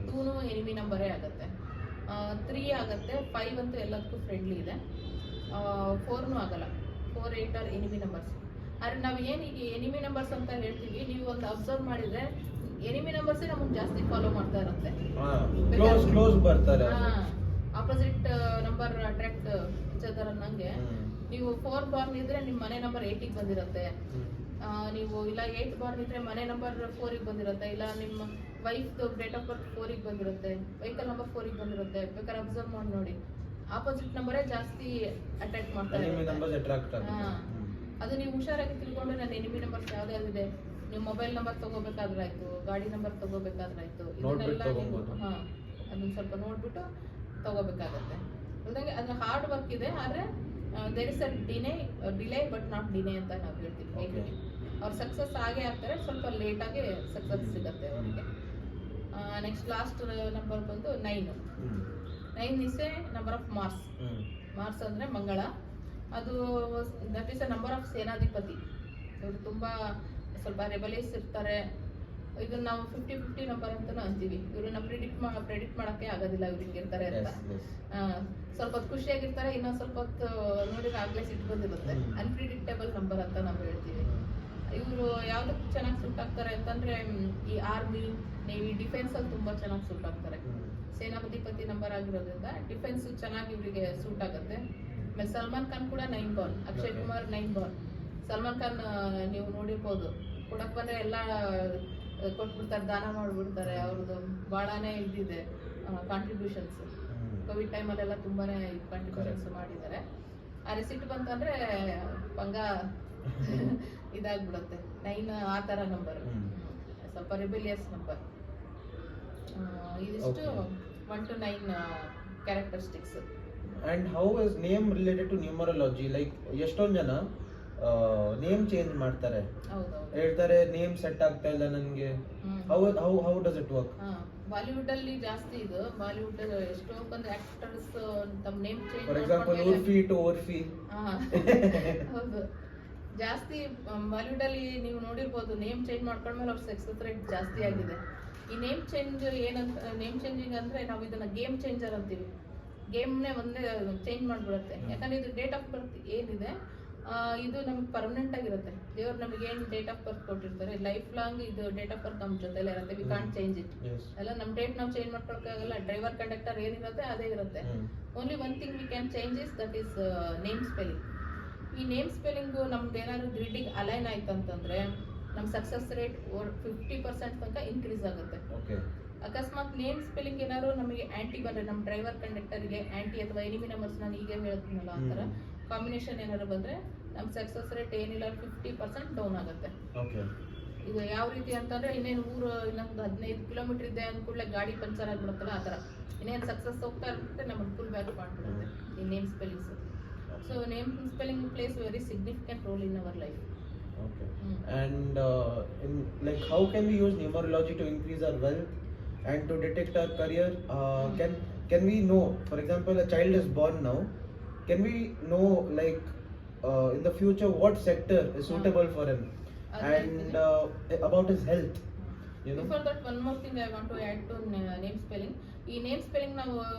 2 ಎನಿಮಿ ನಂಬರೇ ಆಗುತ್ತೆ, 3 ಆಗುತ್ತೆ, 5 ಅಂತೂ ಎಲ್ಲದಕ್ಕೂ ಫ್ರೆಂಡ್ಲಿ ಇದೆ, 4 ಆಗಲ್ಲ, 4, 8 ಆರ್ ಎನಿಮಿ ನಂಬರ್ಸ್. ಆದ್ರೆ ನಾವು ಏನು ಈಗ ಎನಿಮಿ ನಂಬರ್ಸ್ ಅಂತ ಹೇಳ್ತೀವಿ, ನೀವು ಒಂದು ಅಬ್ಸರ್ವ್ ಮಾಡಿದ್ರೆ ಎನಿಮಿ ನಂಬರ್ಸ್ ನಮಗೆ ಜಾಸ್ತಿ ಫಾಲೋ ಮಾಡ್ತಾ ಇರುತ್ತೆ. ಕ್ಲೋಸ್ ಬರ್ತಾರೆ. Opposite number attract each other ಅನ್ನಂಗೆ. ನೀವು 4 ಬಾರ್ನ್ ಇದ್ರೆ ನಿಮ್ಮ ಮನೆ ನಂಬರ್ 8ಗೆ ಬಂದಿರುತ್ತೆ. ನೀವು ಇಲ್ಲ 8 ಬಾರ್ನ್ ಇದ್ರೆ ಮನೆ ನಂಬರ್ 4ಗೆ ಬಂದಿರುತ್ತೆ, ಇಲ್ಲ ನಿಮ್ಮ ವೈಫ್ ಡೇಟ್ ಆಫ್ ಬರ್ತ್ 4ಗೆ ಬಂದಿರುತ್ತೆ, ವೆಹಿಕಲ್ ನಂಬರ್ 4ಗೆ ಬಂದಿರುತ್ತೆ. ಬೇಕಾದ್ರೆ ಅಬ್ಸರ್ವ್ ಮಾಡಿ ನೋಡಿ, ಆಪೋಸಿಟ್ ನಂಬರೇ ಜಾಸ್ತಿ ಅಟ್ರಾಕ್ಟ್ ಮಾಡ್ತಾ ಇರುತ್ತೆ. ಅದು ನೀವು ಹುಷಾರಾಗಿ ತಿಳ್ಕೊಂಡು ನನ್ನ ಎನಿಮಿ ನಂಬರ್ಸ್ ಯಾವ್ದಾವ್ದಿದೆ, ನೀವು ಮೊಬೈಲ್ ನಂಬರ್ ತಗೋಬೇಕಾದ್ರೆ ಆಯ್ತು, ಗಾಡಿ ನಂಬರ್ ತಗೋಬೇಕಾದ್ರೆ ಆಯ್ತು, ಇದನ್ನೆಲ್ಲ ನೀವು ಅದನ್ನ ಸ್ವಲ್ಪ ನೋಡ್ಬಿಟ್ಟು ತಗೋಬೇಕಾಗತ್ತೆ. ಅಲ್ದಂಗೆ ಅದು ಹಾರ್ಡ್ ವರ್ಕ್ ಇದೆ, ಆದ್ರೆ there is a delay but not denial ಅಂತ ನಾವು ಹೇಳ್ತೀವಿ. ಅವ್ರು ಸಕ್ಸಸ್ ಆಗೇ ಆಗ್ತಾರೆ, ಸ್ವಲ್ಪ ಲೇಟಾಗಿ ಸಕ್ಸಸ್ ಸಿಗುತ್ತೆ ಅವರಿಗೆ. ನೆಕ್ಸ್ಟ್ ಲಾಸ್ಟ್ ನಂಬರ್ ಬಂದು 9. 9 is a number of Mars. Mars ಅಂದ್ರೆ ಮಂಗಳ. ಅದು that is a number of ಸೇನಾಧಿಪತಿ. ಇವರು ತುಂಬಾ ಸ್ವಲ್ಪ ರೆಬಲಿಯಸ್ ಇರ್ತಾರೆ. ಇದನ್ನ ನಾವು 50-50 ನಂಬರ್ ಅಂತಾನು ಅಂತೀವಿ. ಇವ್ರನ್ನ ಪ್ರೆಡಿಕ್ಟ್ ಮಾಡಕ್ಕೆ ಆಗೋದಿಲ್ಲ, ಇವ್ರು ಹಿಂಗಿರ್ತಾರೆ ಅಂತ. ಸ್ವಲ್ಪ ಹೊತ್ತು ಖುಷಿಯಾಗಿರ್ತಾರೆ, ಇನ್ನೊಂದ್ ಸ್ವಲ್ಪ ಹೊತ್ತು ನೋಡಿದ್ರೆ ಆಗ್ಲೇ ಸಿಟ್ಟು ಬಂದಿರುತ್ತೆ. ಅನ್ಪ್ರಿಡಿಕ್ಟೇಬಲ್ ನಂಬರ್ ಅಂತ ನಾವು ಹೇಳ್ತೀವಿ. ಇವರು ಯಾವ್ದಕ್ಕೆ ಚೆನ್ನಾಗಿ ಸೂಟ್ ಆಗ್ತಾರೆ ಅಂತಂದ್ರೆ ಈ ಆರ್ಮಿ, ನೇವಿ, ಡಿಫೆನ್ಸ್ ಅಲ್ಲಿ ತುಂಬಾ ಚೆನ್ನಾಗಿ ಸೂಟ್ ಆಗ್ತಾರೆ. ಸೇನಾಧಿಪತಿ ನಂಬರ್ ಆಗಿರೋದ್ರಿಂದ ಡಿಫೆನ್ಸ್ ಚೆನ್ನಾಗಿ ಇವರಿಗೆ ಸೂಟ್ ಆಗುತ್ತೆ. ಆಮೇಲೆ ಸಲ್ಮಾನ್ ಖಾನ್ ಕೂಡ 9 ಬಾರ್ನ್, ಅಕ್ಷಯ್ ಕುಮಾರ್ 9 ಬಾರ್ನ್. ಸಲ್ಮಾನ್ ಖಾನ್ ನೀವು ನೋಡಿರ್ಬೋದು, ಕೊಡಕ್ ಬಂದ್ರೆ ಎಲ್ಲ ಕೊಟ್ಬಿಡ್ತಾರೆ, ದಾನ ಮಾಡ್ಬಿಡ್ತಾರೆ. ಅವ್ರದ್ದು ಬಹಳನೇ ಇದಿದೆ ಕಾಂಟ್ರಿಬ್ಯೂಷನ್ಸ್. ಕೋವಿಡ್ ಟೈಮಲ್ಲೆಲ್ಲ ತುಂಬಾನೇ ಕಾಂಟ್ರಿಬ್ಯೂಷನ್ಸ್ ಮಾಡಿದ್ದಾರೆ. ಆದ್ರೆ ಸಿಟ್ಟು ಬಂತಂದ್ರೆ ಪಂಗ ಇದಾಗ್ಬಿಡುತ್ತೆ. 9 ಆ ತರ ನಂಬರ್, ಸ್ವಲ್ಪ ರೆಬಿಲಿಯಸ್ ನಂಬರ್. ಇದಿಷ್ಟು 1 to 9 characteristics. And how is name related to numerology? Like ಎಷ್ಟೊಂದು ಜನ ನೇಮ್ ಚೇಂಜ್ ಮಾಡ್ತಾರೆ, ಹೇಳ್ತಾರೆ ನೇಮ್ ಸೆಟ್ ಆಗ್ತಾ ಇಲ್ಲ ನನಗೆ. how does it work? Bollywood ಅಲ್ಲಿ ಜಾಸ್ತಿ ಇದು. ಬಾಲಿವುಡ್ ಎಷ್ಟೊಂದು ಆಕ್ಟರ್ಸ್ ತಮ್ಮ name change, for example Urfi to Urfi. ಹೌದು, ಜಾಸ್ತಿ ಬಾಲಿವುಡ್ ಅಲ್ಲಿ ನೀವು ನೋಡಿರ್ಬೋದು, ನೇಮ್ ಚೇಂಜ್ ಮಾಡ್ಕೊಂಡ್ಮೇಲೆ ಅವ್ರ ಸಕ್ಸಸ್ ರೇಟ್ ಜಾಸ್ತಿ ಆಗಿದೆ. ಈ ನೇಮ್ ಚೇಂಜಿಂಗ್ ಅಂದ್ರೆ ನಾವು ಇದನ್ನ ಗೇಮ್ ಚೇಂಜರ್ ಅಂತೀವಿ. ಗೇಮ್ನೇ ಒಂದೇ ಚೇಂಜ್ ಮಾಡ್ಬಿಡುತ್ತೆ. ಯಾಕಂದ್ರೆ ಇದು ಡೇಟ್ ಆಫ್ ಬರ್ತ್ ಏನಿದೆ ಇದು ನಮ್ಗೆ ಪರ್ಮನೆಂಟ್ ಆಗಿರುತ್ತೆ. ದೇವ್ರು ನಮಗೆ ಏನು ಡೇಟ್ ಆಫ್ ಬರ್ತ್ ಕೊಟ್ಟಿರ್ತಾರೆ, ಲೈಫ್ ಲಾಂಗ್ ಇದು ಡೇಟ್ ಆಫ್ ಬರ್ತ್ ನಮ್ಮ ಜೊತೆಲೇ ಇರುತ್ತೆ. We can't change it. ಅಲ್ಲ, ನಮ್ಮ ಡೇಟ್ ನಾವು ಚೇಂಜ್ ಮಾಡ್ಕೊಳಕ್ಕಾಗಲ್ಲ. ಡ್ರೈವರ್, ಕಂಡಕ್ಟರ್ ಏನಿರುತ್ತೆ ಅದೇ ಇರುತ್ತೆ. Only one thing we can change is that is name spelling. ಈ ನೇಮ್ ಸ್ಪೆಲ್ಲಿಂಗು ನಮ್ದು ಏನಾದ್ರು ಗ್ರಿಡ್ಡಿಗೆ ಅಲೈನ್ ಆಯ್ತು ಅಂತಂದ್ರೆ ನಮ್ಮ ಸಕ್ಸಸ್ ರೇಟ್ 50% ತನಕ ಇನ್ಕ್ರೀಸ್ ಆಗುತ್ತೆ. ಅಕಸ್ಮಾತ್ ನೇಮ್ ಸ್ಪೆಲ್ಲಿಂಗ್ ಏನಾದ್ರು ನಮಗೆ ಆಂಟಿ ಬಂದ್ರೆ, ನಮ್ಮ ಡ್ರೈವರ್, ಕಂಡಕ್ಟರ್ಗೆ ಆಂಟಿ ಅಥವಾ ಎನಿಮಿ ನಂಬರ್ಸ್ ನಾನು ಈಗ ಹೇಳ್ತೀನಲ್ಲ ಆ ಥರ ಕಾಂಬಿನೇಷನ್ ಏನಾದ್ರು ಬಂದ್ರೆ ನಮ್ಮ ಸಕ್ಸಸ್ ರೇಟ್ ಏನಿಲ್ಲ 50% ಡೌನ್ ಆಗುತ್ತೆ. ಇದು ಯಾವ ರೀತಿ ಅಂತಂದ್ರೆ, ಇನ್ನೇನು ಊರು ಇನ್ನೊಂದು 15 ಕಿಲೋಮೀಟರ್ ಇದೆ ಅಂದ ಕೂಡಲೇ ಗಾಡಿ ಪಂಚರ್ ಆಗ್ಬಿಡುತ್ತಲ್ಲ ಆ ಥರ. ಇನ್ನೇನು ಸಕ್ಸಸ್ ಹೋಗ್ತಾ ಇರುತ್ತೆ, ನಮಗೆ ಫುಲ್ ಬ್ಯಾಕ್ ಮಾಡ್ಬಿಡುತ್ತೆ ಈ name spellings. So name spelling place very significant role in our life. And like how can we use numerology to increase our wealth and to detect our career? Can we know, for example, a child is born now, can we know like in the future what sector is suitable for him, and about his health, you know? Before that, one more thing I want to add to name spelling. ಈ ನೇಮ್ ಸ್ಪೆಲ್ಲಿಂಗ್ ನಾವು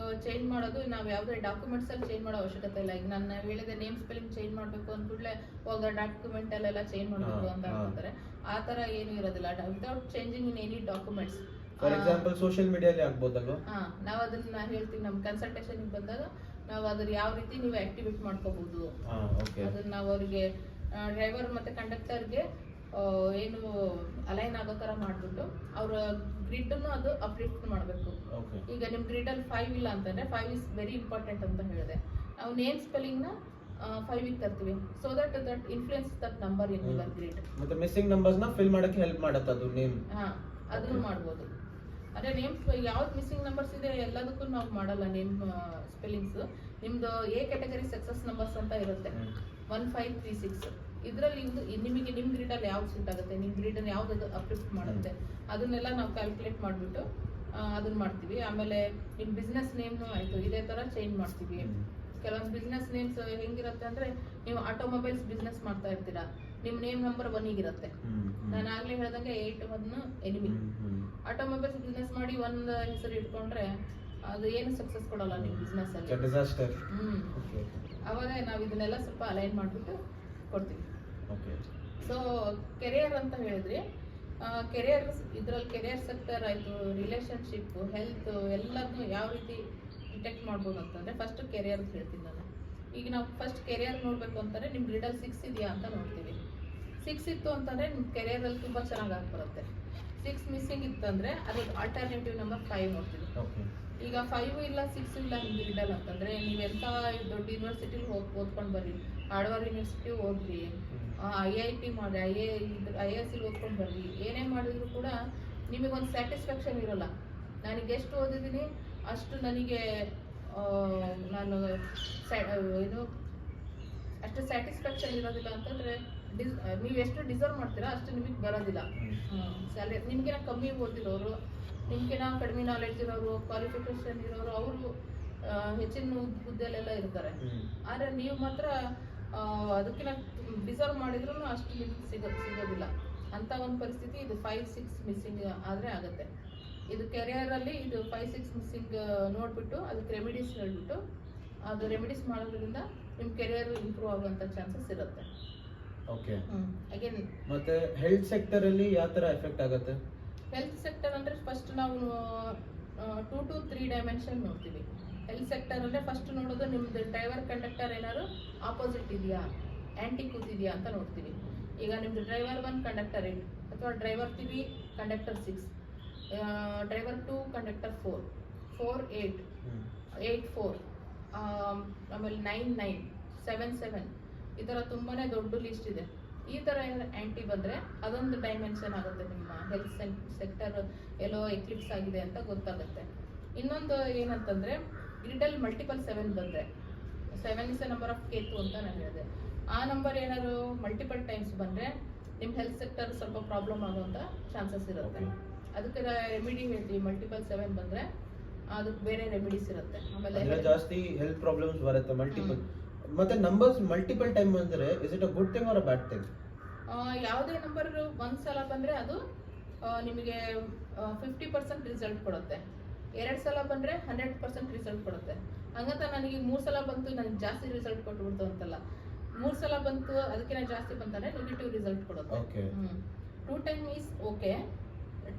ಚೇಂಜ್ ಮಾಡೋದು, ನಾವು ಯಾವುದೇ ಡಾಕ್ಯುಮೆಂಟ್ಸ್ ಅಲ್ಲಿ ಚೇಂಜ್ ಮಾಡೋ ಅವಶ್ಯಕತೆ ಇಲ್ಲ. ಈಗ ನಾನು ಹೇಳಿದೆ ನೇಮ್ ಸ್ಪೆಲ್ಲಿಂಗ್ ಚೇಂಜ್ ಮಾಡಬೇಕು ಅಂದ್ಕೂಡಲೇ ಹೋಗ ಡಾಕ್ಯುಮೆಂಟ್ ಅಲ್ಲೆಲ್ಲ ಚೇಂಜ್ ಮಾಡಬೇಕು ಅಂತ ಹೇಳ್ತಾರೆ. ಆ ತರ ಏನು ಇರೋದಿಲ್ಲ. Without changing in any documents. For example social ಮೀಡಿಯಾದಲ್ಲಿ ಆಗ್ಬೋದಲ್ವಾ? ನಾವು ಅದನ್ನ ಹೇಳ್ತೀವಿ ನಮ್ಮ ಕನ್ಸಲ್ಟೇಷನ್ ಬಂದಾಗ. ನಾವು ಅದ್ರ ಯಾವ ರೀತಿ ನೀವು ಆಕ್ಟಿವೇಟ್ ಮಾಡ್ಕೋಬಹುದು ಅದನ್ನ ನಾವು ಅವರಿಗೆ ಡ್ರೈವರ್ ಮತ್ತೆ ಕಂಡಕ್ಟರ್ಗೆ ಏನು ಅಲೈನ್ ಆಗೋ ತರ ಮಾಡ್ಬಿಟ್ಟು ಅವ್ರ ಗ್ರಿಡ್ ಅನ್ನು ಅದು ಅಪ್ಲಿಫ್ಟ್ ಮಾಡಬೇಕು. ಈಗ ನಿಮ್ ಗ್ರಿಡ್ ಅಲ್ಲಿ 5 ಇಲ್ಲ ಅಂತಂದ್ರೆ 5 ಇಸ್ ವೆರಿ ಇಂಪಾರ್ಟೆಂಟ್ ಅಂತ ಹೇಳಿದೆ. ನಾವು ನೇಮ್ ಸ್ಪೆಲ್ಲಿಂಗ್ ನ 5 ಗೆ ತರ್ತೀವಿ, so that influence that number in your grid. ಮತ್ತೆ ಮಿಸ್ಸಿಂಗ್ ನಂಬರ್ಸ್ ನ ಫಿಲ್ ಮಾಡಕ್ಕೆ ಹೆಲ್ಪ್ ಮಾಡುತ್ತೆ ಅದು ನೇಮ್. ಅದನ್ನು ಮಾಡಬಹುದು. ಅದೇ ನೇಮ್ಸ್ ಯಾವ್ದು ಮಿಸ್ಸಿಂಗ್ ನಂಬರ್ಸ್ ಇದೆ ಎಲ್ಲದಕ್ಕೂ ನಾವು ಮಾಡಲ್ಲ ನೇಮ್ ಸ್ಪೆಲ್ಲಿಂಗ್ಸ್. ನಿಮ್ದು ಎ ಕ್ಯಾಟಗರಿ ಸಕ್ಸಸ್ ನಂಬರ್ಸ್ ಅಂತ ಇರುತ್ತೆ 1536. ಇದರಲ್ಲಿ ನಿಮಗೆ ನಿಮ್ಮ ಗ್ರಿಡಲ್ಲಿ ಯಾವ್ದು ಸೂಟ್ ಆಗುತ್ತೆ, ನಿಮ್ಮ ಗ್ರಿಡನ್ನು ಯಾವ್ದು ಅಪ್ಲಿಫ್ಟ್ ಮಾಡುತ್ತೆ ಅದನ್ನೆಲ್ಲ ನಾವು ಕ್ಯಾಲ್ಕುಲೇಟ್ ಮಾಡಿಬಿಟ್ಟು ಅದನ್ನ ಮಾಡ್ತೀವಿ. ಆಮೇಲೆ ನಿಮ್ಮ ಬಿಸ್ನೆಸ್ ನೇಮ್ ಆಯಿತು ಇದೇ ಥರ ಚೇಂಜ್ ಮಾಡ್ತೀವಿ. ಕೆಲವೊಂದು ಬಿಸ್ನೆಸ್ ನೇಮ್ಸ್ ಹೆಂಗಿರುತ್ತೆ ಅಂದರೆ, ನೀವು ಆಟೋಮೊಬೈಲ್ಸ್ ಬಿಸ್ನೆಸ್ ಮಾಡ್ತಾ ಇರ್ತೀರಾ, ನಿಮ್ಮ ನೇಮ್ ನಂಬರ್ 1 ಇರುತ್ತೆ. ನಾನು ಆಗ್ಲೇ ಹೇಳ್ದಂಗೆ 8 ಎನಿಮಿ. ಆಟೋಮೊಬೈಲ್ಸ್ ಬಿಸ್ನೆಸ್ ಮಾಡಿ ಒಂದು ಹೆಸರು ಇಟ್ಕೊಂಡ್ರೆ ಅದು ಏನು ಸಕ್ಸಸ್ ಕೊಡಲ್ಲ ನಿಮ್ಮ ಬಿಸ್ನೆಸ್ ಅಲ್ಲಿ. ಡಿಸಾಸ್ಟರ್. ಅವಾಗ ನಾವು ಇದನ್ನೆಲ್ಲ ಸ್ವಲ್ಪ ಅಲೈನ್ ಮಾಡಿಬಿಟ್ಟು ಕೊಡ್ತೀವಿ. ಓಕೆ. ಸೊ ಕೆರಿಯರ್ ಅಂತ ಹೇಳಿದ್ರಿ, ಕೆರಿಯರ್ ಇದರಲ್ಲಿ ಕೆರಿಯರ್ ಸೆಕ್ಟರ್ ಆಯಿತು, ರಿಲೇಷನ್ಶಿಪ್, ಹೆಲ್ತ್ ಎಲ್ಲದನ್ನು ಯಾವ ರೀತಿ ಡಿಟೆಕ್ಟ್ ಮಾಡ್ಬೋದು ಅಂತಂದರೆ, ಫಸ್ಟ್ ಕೆರಿಯರ್ ಹೇಳ್ತೀನಿ ನಾನು. ಈಗ ನಾವು ಫಸ್ಟ್ ಕೆರಿಯರ್ ನೋಡಬೇಕು ಅಂತಂದರೆ ನಿಮ್ಮ ಗ್ರಿಡಲ್ಲಿ 6 ಇದೆಯಾ ಅಂತ ನೋಡ್ತೀವಿ. 6 ಇತ್ತು ಅಂತಂದರೆ ನಿಮ್ಮ ಕೆರಿಯರಲ್ಲಿ ತುಂಬ ಚೆನ್ನಾಗಿ ಬರುತ್ತೆ. 6 ಮಿಸ್ಸಿಂಗ್ ಇತ್ತು ಅಂದರೆ ಅದು ಆಲ್ಟರ್ನೇಟಿವ್ ನಂಬರ್ 5 ನೋಡ್ತೀವಿ. ಈಗ 5 ಇಲ್ಲ 6 ಇಲ್ಲ ನಿಮ್ಮ ಗ್ರಿಡಲ್ ಅಂತಂದರೆ, ನೀವೆಂಥ ದೊಡ್ಡ ಯೂನಿವರ್ಸಿಟಿಲಿ ಹೋಗಿ ಓದ್ಕೊಂಡು ಬರ್ರಿ, ಹಾರ್ಡ್ವೇರ್ ಯೂನಿವರ್ಸಿಟಿ ಹೋಗ್ರಿ, IIT ಮಾಡಿ, IISc ಓದ್ಕೊಂಡು ಬರ್ರಿ, ಏನೇ ಮಾಡಿದ್ರು ಕೂಡ ನಿಮಗೊಂದು ಸ್ಯಾಟಿಸ್ಫ್ಯಾಕ್ಷನ್ ಇರೋಲ್ಲ. ನನಗೆ ಎಷ್ಟು ಓದಿದ್ದೀನಿ ಅಷ್ಟು ನನಗೆ ನಾನು ಏನು ಅಷ್ಟು ಸ್ಯಾಟಿಸ್ಫ್ಯಾಕ್ಷನ್ ಇರೋದಿಲ್ಲ ಅಂತಂದರೆ, ನೀವು ಎಷ್ಟು ಡಿಸರ್ವ್ ಮಾಡ್ತೀರಾ ಅಷ್ಟು ನಿಮಗೆ ಬರೋದಿಲ್ಲ. ಸ್ಯಾಲರಿ ನಿಮಗಿನ ಕಮ್ಮಿ ಓದಿರೋರು, ನಿಮ್ಗಿನ ಕಡಿಮೆ ನಾಲೆಡ್ಜ್ ಇರೋರು, ಕ್ವಾಲಿಫಿಕೇಶನ್ ಇರೋರು, ಅವರು ಹೆಚ್ಚಿನ ಹುದ್ದೆಲೆಲ್ಲ ಇರ್ತಾರೆ. ಆದರೆ ನೀವು ಮಾತ್ರ ಅದಕ್ಕಿಂತ ಡಿಸರ್ವ್ ಮಾಡಿದ್ರು ಅಷ್ಟು ನಿಮ್ಗೆ ಸಿಗೋದಿಲ್ಲ ಅಂತ ಒಂದು ಪರಿಸ್ಥಿತಿ. ಇದು 5-6 ಮಿಸ್ಸಿಂಗ್ ಆದರೆ ಆಗುತ್ತೆ. ಇದು ಕೆರಿಯರಲ್ಲಿ ಇದು 5-6 ಮಿಸ್ಸಿಂಗ್ ನೋಡಿಬಿಟ್ಟು ಅದಕ್ಕೆ ರೆಮಿಡೀಸ್ ಹೇಳ್ಬಿಟ್ಟು ಅದು ರೆಮಿಡೀಸ್ ಮಾಡೋದ್ರಿಂದ ನಿಮ್ಮ ಕೆರಿಯರ್ ಇಂಪ್ರೂವ್ ಆಗುವಂಥ ಚಾನ್ಸಸ್ ಇರುತ್ತೆ. ಓಕೆ. ಅಗೇನ್ ಮತ್ತೆ ಹೆಲ್ತ್ ಸೆಕ್ಟರ್ ಅಲ್ಲಿ ಯಾವ ತರ ಎಫೆಕ್ಟ್ ಆಗುತ್ತೆ? ಹೆಲ್ತ್ ಸೆಕ್ಟರ್ ಅಂದರೆ ಫಸ್ಟ್ ನಾವು 2 to 3 ಡೈಮೆನ್ಷನ್ ನೋಡ್ತೀವಿ. ಹೆಲ್ತ್ ಸೆಕ್ಟರ್ ಅಂದರೆ ಫಸ್ಟ್ ನೋಡೋದು ನಿಮ್ಮದು ಡ್ರೈವರ್ ಕಂಡಕ್ಟರ್ ಏನಾದ್ರು ಆಪೋಸಿಟ್ ಇದೆಯಾ, ಆ್ಯಂಟಿ ಕೂತಿದೆಯಾ ಅಂತ ನೋಡ್ತೀವಿ. ಈಗ ನಿಮ್ಮದು ಡ್ರೈವರ್ 1 ಕಂಡಕ್ಟರ್ 8 ಅಥವಾ ಡ್ರೈವರ್ 3 ಕಂಡಕ್ಟರ್ 6, ಡ್ರೈವರ್ 2 ಕಂಡಕ್ಟರ್ 4, 4 8, 8 4, ಆಮೇಲೆ 9 9, 7 7, ಈ ಥರ ತುಂಬಾ ದೊಡ್ಡ ಲಿಸ್ಟ್ ಇದೆ. ಈ ಥರ ಆ್ಯಂಟಿ ಬಂದರೆ ಅದೊಂದು ಡೈಮೆನ್ಷನ್ ಆಗುತ್ತೆ, ನಿಮ್ಮ ಹೆಲ್ತ್ ಸೆಕ್ಟರ್ ಎಲ್ಲೋ ಎಕ್ಲಿಪ್ಸ್ ಆಗಿದೆ ಅಂತ ಗೊತ್ತಾಗುತ್ತೆ. ಇನ್ನೊಂದು ಏನಂತಂದರೆ, ಗ್ರಿಡಲ್ ಮಲ್ಟಿಪಲ್ 7 ಬಂದರೆ, 7 is a number of Ketu ಅಂತ ನಾನು ಹೇಳಿದೆ. ಆ ನಂಬರ್ ಏನಾದ್ರು ಮಲ್ಟಿಪಲ್ ಟೈಮ್ಸ್ ಬಂದರೆ ನಿಮ್ಮ ಹೆಲ್ತ್ ಸೆಕ್ಟರ್ ಸ್ವಲ್ಪ ಪ್ರಾಬ್ಲಮ್ ಆಗುವಂಥ ಚಾನ್ಸಸ್ ಇರುತ್ತೆ. ಅದಕ್ಕೆ ರೆಮಿಡಿ ಹೇಳ್ತೀವಿ. ಮಲ್ಟಿಪಲ್ 7 ಬಂದರೆ ಅದಕ್ಕೆ ಬೇರೆ ರೆಮಿಡೀಸ್ ಇರುತ್ತೆ. ಆಮೇಲೆ ಜಾಸ್ತಿ ಹೆಲ್ತ್ ಪ್ರಾಬ್ಲಮ್ಸ್ ಬರುತ್ತೆ ಮಲ್ಟಿಪಲ್. ಮತ್ತೆ ನಂಬರ್ಸ್ ಮಲ್ಟಿಪಲ್ ಟೈಮ್ ಬಂದರೆ is it a good thing R a bad thing? ಯಾವುದೇ ನಂಬರ್ ಒಂದು ಸಲ ಬಂದರೆ ಅದು ನಿಮಗೆ 50% ರಿಸಲ್ಟ್ ಕೊಡುತ್ತೆ. 2 ಸಲ ಬಂದರೆ 100% ರಿಸಲ್ಟ್ ಕೊಡುತ್ತೆ. ಹಂಗಂತ ನನಗೆ 3 ಸಲ ಬಂತು ನನಗೆ ಜಾಸ್ತಿ ರಿಸಲ್ಟ್ ಕೊಟ್ಬಿಡ್ತು ಅಂತಲ್ಲ. 3 ಸಲ ಬಂತು ಅದಕ್ಕಿಂತ ಜಾಸ್ತಿ ಬಂತಂದರೆ ನೆಗೆಟಿವ್ ರಿಸಲ್ಟ್ ಕೊಡುತ್ತೆ. 2 ಟೈಮ್ ಈಸ್ ಓಕೆ.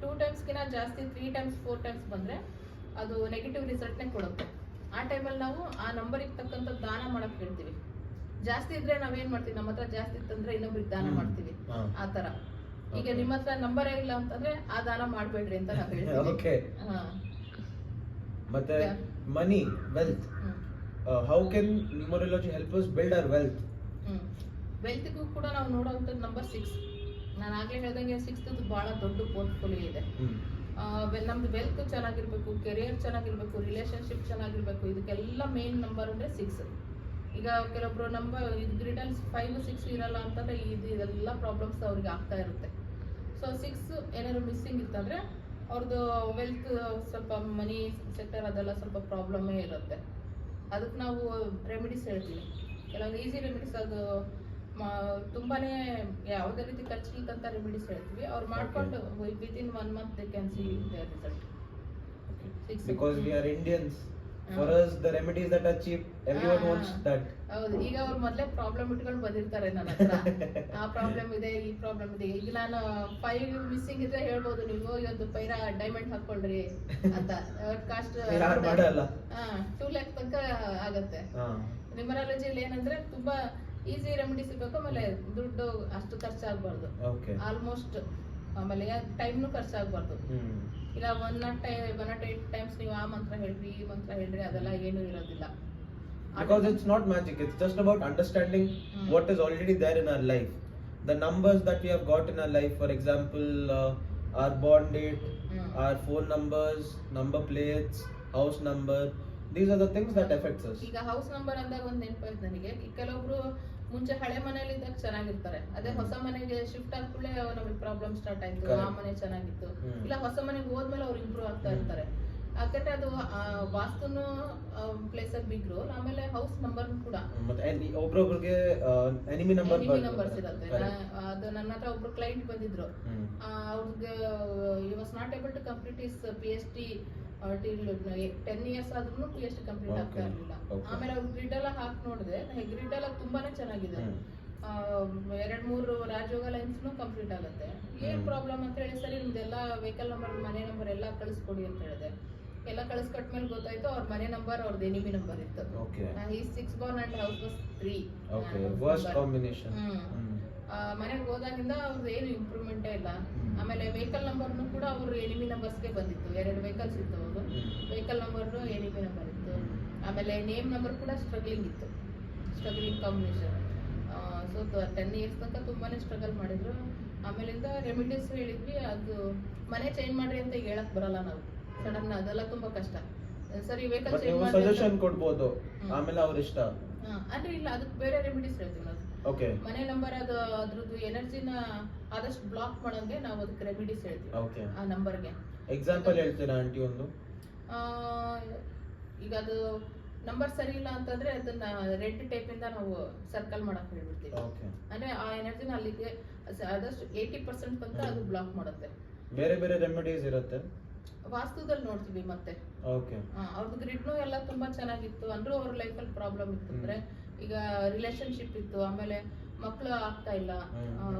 2 ಟೈಮ್ಸ್ಗಿಂತ ಜಾಸ್ತಿ 3 ಟೈಮ್ಸ್ 4 ಟೈಮ್ಸ್ ಬಂದರೆ ಅದು ನೆಗೆಟಿವ್ ರಿಸಲ್ಟ್ನೇ ಕೊಡುತ್ತೆ. ಆ ಟೈಮಲ್ಲಿ ನಾವು ಆ ನಂಬರಿಗೆ ತಕ್ಕಂಥ ದಾನ ಮಾಡಕ್ಕೆ ಹೇಳ್ತೀವಿ. ಜಾಸ್ತಿ ಇದ್ರೆ ನಾವೇನ್ ಮಾಡ್ತೀವಿ, ನಮ್ಮ ಹತ್ರ ಜಾಸ್ತಿ ಇತ್ತಂದ್ರೆ ಇನ್ನೊಬ್ರಿಗೆ ದಾನ ಮಾಡ್ತೀವಿ. ಆ ತರ ಈಗ ನಿಮ್ಮ ಹತ್ರ ನಂಬರೇ ಇಲ್ಲ ಅಂತಂದ್ರೆ ಆ ದಾನ ಮಾಡಬೇಡ್ರಿ ಅಂತ ನಾವು ಹೇಳ್ತೀವಿ. ಮತ್ತೆ money, wealth, how can numerology help us build our wealth? ವೆಲ್ತ್ಗೂ ಕೂಡ ನಾವು ನೋಡುವಂಥದ್ದು ನಂಬರ್ 6. ನಾನು ಆಗ್ಲೇ ಹೇಳ್ದಂಗೆ 6ದು ಬಹಳ ದೊಡ್ಡ ಪೋರ್ಟ್ಫೋಲಿಯೋ ಇದೆ. ನಮ್ದು ವೆಲ್ತ್ ಚೆನ್ನಾಗಿರ್ಬೇಕು, ಕೆರಿಯರ್ ಚೆನ್ನಾಗಿರ್ಬೇಕು, ರಿಲೇಶನ್ಶಿಪ್ ಚೆನ್ನಾಗಿರ್ಬೇಕು. ಇದಕ್ಕೆಲ್ಲ ಮೇನ್ ನಂಬರ್ ಅಂದರೆ 6. ಈಗ ಕೆಲವೊಬ್ರು ನಂಬರ್ ಇದು ಗ್ರಿಡಲ್ಸ್ 5 6 ಇರಲ್ಲ ಅಂತಂದರೆ ಇದೆಲ್ಲ ಪ್ರಾಬ್ಲಮ್ಸ್ ಅವ್ರಿಗೆ ಆಗ್ತಾ ಇರುತ್ತೆ. ಸೊ 6 ಏನಾದ್ರು ಮಿಸ್ಸಿಂಗ್ ಇತ್ತಂದರೆ ಅವ್ರದ್ದು ವೆಲ್ತ್ ಸ್ವಲ್ಪ ಮನಿ ಸೆಕ್ಟರ್ ಅದೆಲ್ಲ ಸ್ವಲ್ಪ ಪ್ರಾಬ್ಲಮ್ಮೇ ಇರುತ್ತೆ. ಅದಕ್ಕೆ ನಾವು ರೆಮಿಡೀಸ್ ಹೇಳ್ತೀವಿ. ಕೆಲವೊಂದು ಈಸಿ ರೆಮಿಡೀಸ್, ಅದು ತುಂಬಾ ಯಾವುದೇ ರೀತಿ ಖರ್ಚಿಲ್ಲಂತ ರೆಮಿಡೀಸ್ ಹೇಳ್ತೀವಿ. ಅವ್ರು ಮಾಡ್ಕೊಂಡು within 1 month they can see their result. Because we are Indians, for us the remedies that are cheap, everyone wants that. ಹೌದು. ಈಗ ಅವ್ರು ಮೊದಲೇ ಪ್ರಾಬ್ಲಮ್ ಇಟ್ಕೊಂಡು ಬಂದಿರ್ತಾರೆ ನನ್ನ ಹತ್ರ. ಆ ಪ್ರಾಬ್ಲಮ್ ಇದೆ, ಈ ಪ್ರಾಬ್ಲಮ್ ಇದೆ. ಈಗ ನಾನು 5 ಮಿಸ್ಸಿಂಗ್ ಇದ್ರೆ ಹೇಳ್ಬೋದು, ನೀವು ಇವತ್ತು ಪೈರಾ ಡೈಮಂಡ್ ಹಾಕೊಳ್ರಿ ಅಂತ. ಕಾಸ್ಟ್ 2 lakh ತನಕ ಆಗತ್ತೆ. ನ್ಯೂಮರಾಲಜಿಯಲ್ಲಿ ಏನಂದ್ರೆ ತುಂಬಾ ಈಸಿ ರೆಮಿಡಿ ಸಿಗಬೇಕು, ಆಮೇಲೆ ದುಡ್ಡು ಅಷ್ಟು ಖರ್ಚಾಗಬಾರ್ದು ಆಲ್ಮೋಸ್ಟ್, ಆಮೇಲೆ ಟೈಮ್ನು ಖರ್ಚಾಗಬಾರ್ದು. ಇಲ್ಲ 108 ಟೈಮ್ಸ್ ನೀವು ಆ ಮಂತ್ರ ಹೇಳ್ರಿ ಈ ಮಂತ್ರ ಹೇಳ್ರಿ ಅದೆಲ್ಲ ಏನು ಇರೋದಿಲ್ಲ. Because it's not magic, it's just about understanding what is already there in our life. The numbers that we have got in our life, for example, our born date, hmm. our phone numbers, number plates, house number. These are the things that affects us. ಈಗ ಹೌಸ್ ನಂಬರ್ ಅಂದಾಗ ಒಂದ್ ನೆನಪಾಯ್ತು ನನಗೆ. ಈ ಕೆಲವೊಬ್ರು ಮುಂಚೆ ಹಳೆ ಮನೇಲಿ ಇದ್ದಾಗ ಚೆನ್ನಾಗಿರ್ತಾರೆ, ಅದೇ ಹೊಸ ಮನೆಗೆ ಶಿಫ್ಟ್ ಆದ ಕೂಡಲೇ ನಮಗೆ ಪ್ರಾಬ್ಲಮ್ ಸ್ಟಾರ್ಟ್ ಆಯ್ತು, ಆ Correct. ಮನೆ ಚೆನ್ನಾಗಿತ್ತು, ಹ್ಮ್. ಇಲ್ಲ ಹೊಸ ಮನೆಗೆ ಹೋದ್ಮೇಲೆ ಅವ್ರು ಇಂಪ್ರೂವ್ ಆಗ್ತಾ ಹ್ಮ್. ಇರ್ತಾರೆ. ಯಾಕಂದ್ರೆ ಅದು ವಾಸ್ತುನು ಪ್ಲೇಸ್ ಆಗಿ ಬಿಗ್ ರೋಲ್, ಆಮೇಲೆ ಹೌಸ್ ನಂಬರ್ ಕೂಡ ಮತ್ತೆ ಒಬ್ರೊಬ್ರಿಗೆ ಎನಿಮಿ ನಂಬರ್ ನಂಬರ್ಸ್ ಇರುತ್ತೆ. ಅದು ನನ್ನ ಹತ್ರ ಒಬ್ರು ಕ್ಲೈಂಟ್ ಬಂದಿದ್ರು, ಅವ್ರಿಗೆ he was not able to complete his PhD till 10 years ಆದ್ರೂ PhD ಕಂಪ್ಲೀಟ್ ಆಗ್ತಾ Okay. ಇರಲಿಲ್ಲ. Okay. ಆಮೇಲೆ ಅವ್ರು ಗ್ರಿಡ್ ಎಲ್ಲ ಹಾಕಿ ನೋಡಿದೆ, ಗ್ರಿಡ್ ಎಲ್ಲ ತುಂಬಾನೇ ಚೆನ್ನಾಗಿದೆ. 2-3 ರಾಜಯೋಗ ಲೈನ್ಸ್ ಕಂಪ್ಲೀಟ್ ಆಗುತ್ತೆ. ಏನ್ ಹ್ಮ್. ಪ್ರಾಬ್ಲಮ್ ಅಂತ ಹೇಳಿ, ಸರಿ ನಿಮ್ದೆಲ್ಲ ವೆಹಿಕಲ್ ನಂಬರ್ ಮನೆ ನಂಬರ್ ಎಲ್ಲ ಕಳಿಸ್ಕೊಡಿ ಅಂತ ಹೇಳಿದೆ. ಎಲ್ಲ ಕಳಿಸ್ಕೊಟ್ಮೇಲೆ ಗೊತ್ತಾಯ್ತು ಅವ್ರ ಮನೆ ನಂಬರ್ ಅವ್ರದ್ದು ಎನಿಮಿ ನಂಬರ್ ಇತ್ತು. ಓಕೆ ಈ 6 born and house was 3. Okay worst combination. ಮನೆಗೆ ಹೋದಾಗಿಂದ ಅವ್ರದ್ದು ಏನು ಇಂಪ್ರೂವ್ಮೆಂಟೇ ಇಲ್ಲ. ಹ್ಮ್. ಆಮೇಲೆ ವೆಹಿಕಲ್ ನಂಬರ್ನು ಕೂಡ ಅವ್ರ ಎನಿಮಿ ನಂಬರ್ಸ್ಗೆ ಬಂದಿತ್ತು. 2 ವೆಹಿಕಲ್ಸ್ ಇತ್ತು ಅವ್ರು. ವೆಹಿಕಲ್ ನಂಬರ್ ಎನಿಮಿ ನಂಬರ್ ಇತ್ತು. ಆಮೇಲೆ ನೇಮ್ ನಂಬರ್ ಕೂಡ ಸ್ಟ್ರಗ್ಲಿಂಗ್ ಇತ್ತು, ಸ್ಟ್ರಗ್ಲಿಂಗ್ ಕಾಂಬಿನೇಷನ್. ಸೊ 10 years ತನಕ ತುಂಬಾನೇ ಸ್ಟ್ರಗಲ್ ಮಾಡಿದ್ರು. ಆಮೇಲಿಂದ ರೆಮಿಡೀಸ್ ಹೇಳಿದ್ವಿ, ಅದು ಮನೆ ಚೇಂಜ್ ಮಾಡ್ರಿ ಅಂತ ಈಗ ಹೇಳಕ್ ಬರಲ್ಲ ನಾವು ಸಡನ್, ಅದೆಲ್ಲ ತುಂಬಾ ಕಷ್ಟ. ಸರಿ ವೆಹಿಕಲ್ ಬಟ್ ಚೇಂಜ್ ನೀವು ಮಾಡಿ ಸಜೆಷನ್ ಕೊಡ್ಬೋದು, ಹ್ಮ್. ಆಮೇಲೆ ಅವ್ರ ಇಷ್ಟ. ಅಂದ್ರೆ ಇಲ್ಲ, ಅದಕ್ಕೆ ಬೇರೆ ರೆಮಿಡೀಸ್ ಹೇಳ್ತೀವಿ ನಾವು. ಓಕೆ ಮನೆ ನಂಬರ್ ಅದ್ರದ್ದು ಎನರ್ಜಿನ ಆದಷ್ಟು ಬ್ಲಾಕ್ ಮಾಡಂಗೆ ನಾವು ಅದಕ್ಕೆ ರೆಮಿಡೀಸ್ ಹೇಳ್ತೀವಿ ಓಕೆ ಆ ನಂಬರ್ಗೆ. ಎಕ್ಸಾಂಪಲ್ ಹೇಳ್ತೀರಾ ಆಂಟಿ ಒಂದು? ಈಗ ಅದು ನಂಬರ್ ಸರಿ ಇಲ್ಲ ಅಂತಂದ್ರೆ ಅದನ್ನ ರೆಡ್ ಟೇಪ್ ಇಂದ ನಾವು ಸರ್ಕಲ್ ಮಾಡಕ್ ಹೇಳ್ಬಿಡ್ತೀವಿ. ಓಕೆ ಅಂದ್ರೆ ಆ ಎನರ್ಜಿನ ಅಲ್ಲಿಗೆ ಆದಷ್ಟು 80% ತನಕ ಅದು ಬ್ಲಾಕ್ ಮಾಡುತ್ತೆ. ಬೇರೆ ಬೇರೆ ರೆಮಿಡೀಸ್ ಇರುತ್ತೆ. ವಾಸ್ತುದಲ್ಲಿ ನೋಡ್ತೀವಿ ಮತ್ತೆ. ಓಕೆ ಅವ್ರದ್ದು ಗ್ರಿಡ್ನು ಎಲ್ಲ ತುಂಬಾ ಚೆನ್ನಾಗಿತ್ತು, ಅಂದ್ರೂ ಅವ್ರ ಲೈಫಲ್ಲಿ ಪ್ರಾಬ್ಲಮ್ ಇತ್ತು. ಅಂದ್ರೆ ಈಗ ರಿಲೇಶನ್ಶಿಪ್ ಇತ್ತು, ಆಮೇಲೆ ಮಕ್ಕಳು ಆಗ್ತಾ ಇಲ್ಲ,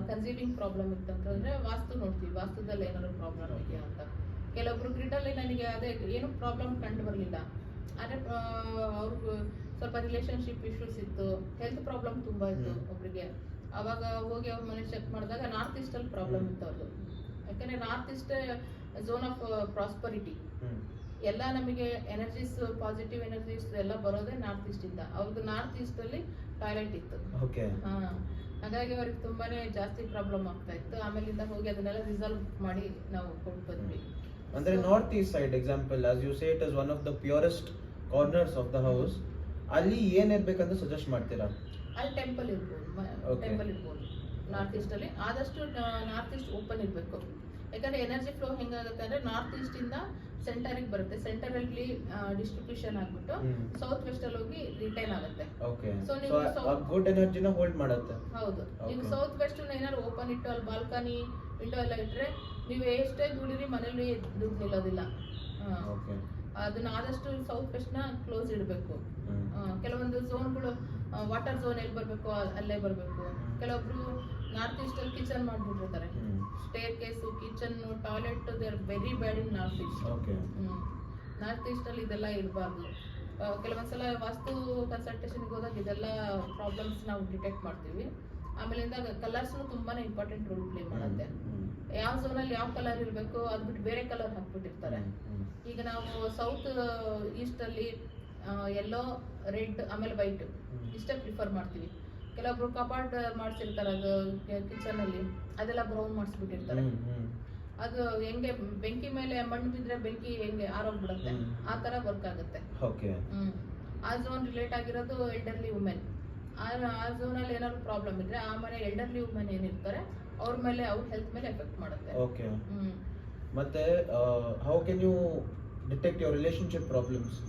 ಕನ್ಸೀವಿಂಗ್ ಪ್ರಾಬ್ಲಮ್ ಇತ್ತು ಅಂತಂದ್ರೆ ವಾಸ್ತು ನೋಡ್ತೀವಿ, ವಾಸ್ತುದಲ್ಲಿ ಏನಾದ್ರು ಪ್ರಾಬ್ಲಮ್ ಇದೆಯಾ ಅಂತ. ಕೆಲವೊಬ್ರು ಗ್ರಿಡ್ ಅಲ್ಲಿ ನನಗೆ ಅದೇ ಏನು ಪ್ರಾಬ್ಲಮ್ ಕಂಡು ಬರಲಿಲ್ಲ, ಆದ್ರೆ ಅವ್ರಿಗೂ ಸ್ವಲ್ಪ ರಿಲೇಶನ್ಶಿಪ್ ಇಶ್ಯೂಸ್ ಇತ್ತು, ಹೆಲ್ತ್ ಪ್ರಾಬ್ಲಮ್ ತುಂಬಾ ಇತ್ತು ಒಬ್ರಿಗೆ. ಅವಾಗ ಹೋಗಿ ಅವ್ರ ಮನೆ ಚೆಕ್ ಮಾಡಿದಾಗ ನಾರ್ತ್ ಈಸ್ಟ್ ಅಲ್ಲಿ ಪ್ರಾಬ್ಲಮ್ ಇತ್ತು ಅವ್ರದ್ದು. ಯಾಕಂದ್ರೆ north East zone of prosperity, ಎಲ್ಲ ನಮಗೆ ಎನರ್ಜೀಸ್, ಪಾಸಿಟಿವ್ ಎನರ್ಜೀಸ್ ಎಲ್ಲ ಬರೋದೇ ನಾರ್ತ್ ಈಸ್ಟ್ ಇಂದ. ಅವ್ರದ್ದು ನಾರ್ತ್ ಈಸ್ಟ್ ಅಲ್ಲಿ ಟಾಯ್ಲೆಟ್ ಇತ್ತು. ಓಕೆ ಹಾಗಾಗಿ ಅವ್ರಿಗೆ ತುಂಬಾನೇ ಜಾಸ್ತಿ ಪ್ರಾಬ್ಲಮ್ ಆಗ್ತಾ ಇತ್ತು. ಆಮೇಲಿಂದ ಹೋಗಿ ಅದನ್ನೆಲ್ಲ ರಿಸಾಲ್ವ್ ಮಾಡಿ ನಾವು ಕೊಟ್ಟು ಬಂದ್ವಿ. ಅಂದ್ರೆ north east side example, as you say it is one of the purest corners of the house. ಅಲ್ಲಿ ಏನ್ ಇರ್ಬೇಕಂತ ಸಜೆಸ್ಟ್ ಮಾಡ್ತೀರಾ? ಅಲ್ಲಿ ಟೆಂಪಲ್ ಇರ್ಬೋದು, Okay. ಟೆಂಪಲ್ ಇರ್ಬೋದು ನಾರ್ತ್ ಈಸ್ಟ್ ಅಲ್ಲಿ. ಆದಷ್ಟು ನಾರ್ತ್ ಈಸ್ಟ್ ಓಪನ್ ಇರಬೇಕು. ಯಾಕಂದ್ರೆ ಎನರ್ಜಿ ಫ್ಲೋ ಹೆಂಗಾಗುತ್ತೆ ಅಂದ್ರೆ ನಾರ್ತ್ ಈಸ್ಟ್ ಇಂದ ಸೆಂಟರ್ಗೆ ಬರುತ್ತೆ, ಸೆಂಟರ್ ಅಲ್ಲಿ ಡಿಸ್ಟ್ರಿಬ್ಯೂಷನ್ ಆಗ್ಬಿಟ್ಟು ಸೌತ್ ವೆಸ್ಟ್ ಅಲ್ಲಿ ಹೋಗಿ ರಿಟೈನ್ ಆಗುತ್ತೆ. ಓಕೆ So, ಸೊ ನೀವು ಆ ಗುಡ್ ಎನರ್ಜಿನ ಹೋಲ್ಡ್ ಮಾಡುತ್ತೆ. ಹೌದು, ನೀವು Okay. ಸೌತ್ ವೆಸ್ಟ್ ಏನಾದ್ರು ಓಪನ್ ಇಟ್ಟು ಅಲ್ಲಿ ಬಾಲ್ಕನಿ ವಿಂಡೋ ಎಲ್ಲ ಇಟ್ರೆ ನೀವು ಎಷ್ಟೇ ದುಡಿರಿ ಮನೇಲಿ ದುಡ್ಡು ನಿಲ್ಲೋದಿಲ್ಲ. ಓಕೆ ಅದನ್ನ ಆದಷ್ಟು ಸೌತ್ ವೆಸ್ಟ್ ನ ಕ್ಲೋಸ್ ಇಡಬೇಕು. ಕೆಲವೊಂದು ಝೋನ್ಗಳು ವಾಟರ್ ಝೋನ್ ಎಲ್ಲಿ ಬರಬೇಕು ಅಲ್ಲೇ ಬರಬೇಕು. ಕೆಲವೊಬ್ರು ನಾರ್ತ್ ಈಸ್ಟ್ ಅಲ್ಲಿ ಕಿಚನ್ ಮಾಡ್ಬಿಟ್ಟಿರ್ತಾರೆ, staircase, kitchen, toilet, they are very bad in north east. Okay north east ಅಲ್ಲಿ ಇದೆಲ್ಲ ಇರಬಾರ್ದು. ಕೆಲವೊಂದ್ಸಲ ವಾಸ್ತು ಕನ್ಸಲ್ಟೇಷನ್ಗೆ ಹೋದಾಗ ಇದೆಲ್ಲ ಪ್ರಾಬ್ಲಮ್ಸ್ ನಾವು ಡಿಟೆಕ್ಟ್ ಮಾಡ್ತೀವಿ. ಆಮೇಲಿಂದ ಕಲರ್ಸ್ನು ತುಂಬಾನೇ ಇಂಪಾರ್ಟೆಂಟ್ ರೋಲ್ ಪ್ಲೇ ಮಾಡುತ್ತೆ. ಯಾವ ಝೋನಲ್ಲಿ ಯಾವ ಕಲರ್ ಇರಬೇಕು ಅದು ಬಿಟ್ಟು ಬೇರೆ ಕಲರ್ ಹಾಕ್ಬಿಟ್ಟಿರ್ತಾರೆ. ಈಗ ನಾವು ಸೌತ್ ಈಸ್ಟ್ ಅಲ್ಲಿ ಯೆಲ್ಲೋ, ರೆಡ್, ಆಮೇಲೆ ವೈಟ್ ಇಷ್ಟೇ ಪ್ರಿಫರ್ ಮಾಡ್ತೀವಿ. ಕೆಲವೊಬ್ರು ಕಬಾರ್ಡ್ ಮಾಡಿಸಿರ್ತಾರೆ ಅದು ಕಿಚನ್ ಅಲ್ಲಿ, ಅದೆಲ್ಲ ಬ್ರೌನ್ ಮಾಡಿಸ್ಬಿಟ್ಟಿರ್ತಾರೆ. ಅದು ಹೆಂಗೆ ಬೆಂಕಿ ಮೇಲೆ ಮಣ್ಣು ಬಿದ್ರೆ ಬೆಂಕಿ ಹೆಂಗೆ ಆರೋಗ್ಬಿಡುತ್ತೆ, ಆ ತರ ವರ್ಕ್ ಆಗುತ್ತೆ. ಓಕೆ ಆ ಝೋನ್ ರಿಲೇಟ್ ಆಗಿರೋದು ಎಲ್ಡರ್ಲಿ ವುಮೆನ್. ಆ ಝೋನ್ ಅಲ್ಲಿ ಏನಾದ್ರು ಪ್ರಾಬ್ಲಮ್ ಇದ್ರೆ ಆ ಮನೆ ಎಲ್ಡರ್ಲಿ ವುಮೆನ್ ಏನಿರ್ತಾರೆ ಅವ್ರ ಮೇಲೆ, ಅವ್ರ ಹೆಲ್ತ್ ಮೇಲೆ ಎಫೆಕ್ಟ್ ಮಾಡುತ್ತೆ. ಓಕೆ ಮತ್ತೆ how can you detect your relationship problems?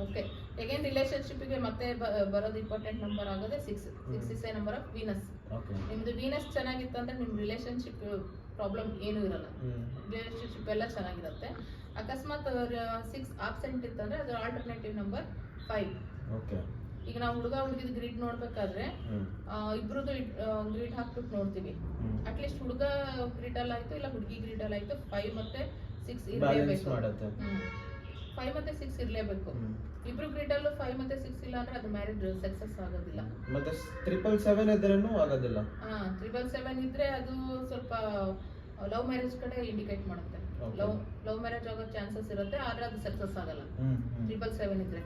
Okay again ರಿಲೇಶನ್ಶಿಪ್ಗೆ ಮತ್ತೆ ಬರೋದು ಇಂಪಾರ್ಟೆಂಟ್ ನಂಬರ್ ಆಗೋದೇ 6. 6 is a number of Venus. Okay ನಿಮ್ದು ವೀನಸ್ ಚೆನ್ನಾಗಿತ್ತು ಅಂದ್ರೆ ನಿಮ್ ರಿಲೇಶನ್ಶಿಪ್ ಪ್ರಾಬ್ಲಮ್ ಏನೂ ಇರಲ್ಲ, ರಿಲೇಶನ್ಶಿಪ್ ಎಲ್ಲ ಚೆನ್ನಾಗಿರುತ್ತೆ. ಅಕಸ್ಮಾತ್ 6 ಆಬ್ಸೆಂಟ್ ಇತ್ತಂದ್ರೆ ಅದ್ರ ಆಲ್ಟರ್ನೇಟಿವ್ ನಂಬರ್ 5. ಓಕೆ ಈಗ ನಾವು ಹುಡುಗ ಹುಡುಗಿದ ಗ್ರಿಡ್ ನೋಡ್ಬೇಕಾದ್ರೆ ಇಬ್ರದ್ದು ಗ್ರಿಡ್ ಹಾಕ್ಬಿಟ್ಟು ನೋಡ್ತೀವಿ. ಅಟ್ಲೀಸ್ಟ್ ಹುಡುಗ ಗ್ರಿಡ್ ಅಲ್ಲಿ ಆಯ್ತು ಇಲ್ಲ ಹುಡುಗಿ ಗ್ರಿಡ್ ಅಲ್ಲಿ ಆಯ್ತು 5 ಮತ್ತೆ 6 ಇರಲೇಬೇಕು. 5 ಮತ್ತೆ 6 ಇರಲೇಬೇಕು. ಇಬ್ರು ಗ್ರಿಡ್ ಅಲ್ಲೂ 5 ಮತ್ತೆ 6 ಇಲ್ಲ ಅಂದ್ರೆ ಅದು ಮ್ಯಾರೇಜ್ ಸಕ್ಸಸ್ ಆಗೋದಿಲ್ಲ. ಮತ್ತೆ 777 ಇದ್ರೇನು ಆಗೋದಿಲ್ಲ. 777 ಇದ್ರೆ ಅದು ಸ್ವಲ್ಪ ಲವ್ ಮ್ಯಾರೇಜ್ ಕಡೆ ಇಂಡಿಕೇಟ್ ಮಾಡುತ್ತೆ. ಲವ್ ಮ್ಯಾರೇಜ್ ಆಗೋ ಚಾನ್ಸಸ್ ಇರುತ್ತೆ, ಆದ್ರೆ ಅದು ಸಕ್ಸಸ್ ಆಗಲ್ಲ 777 ಇದ್ರೆ.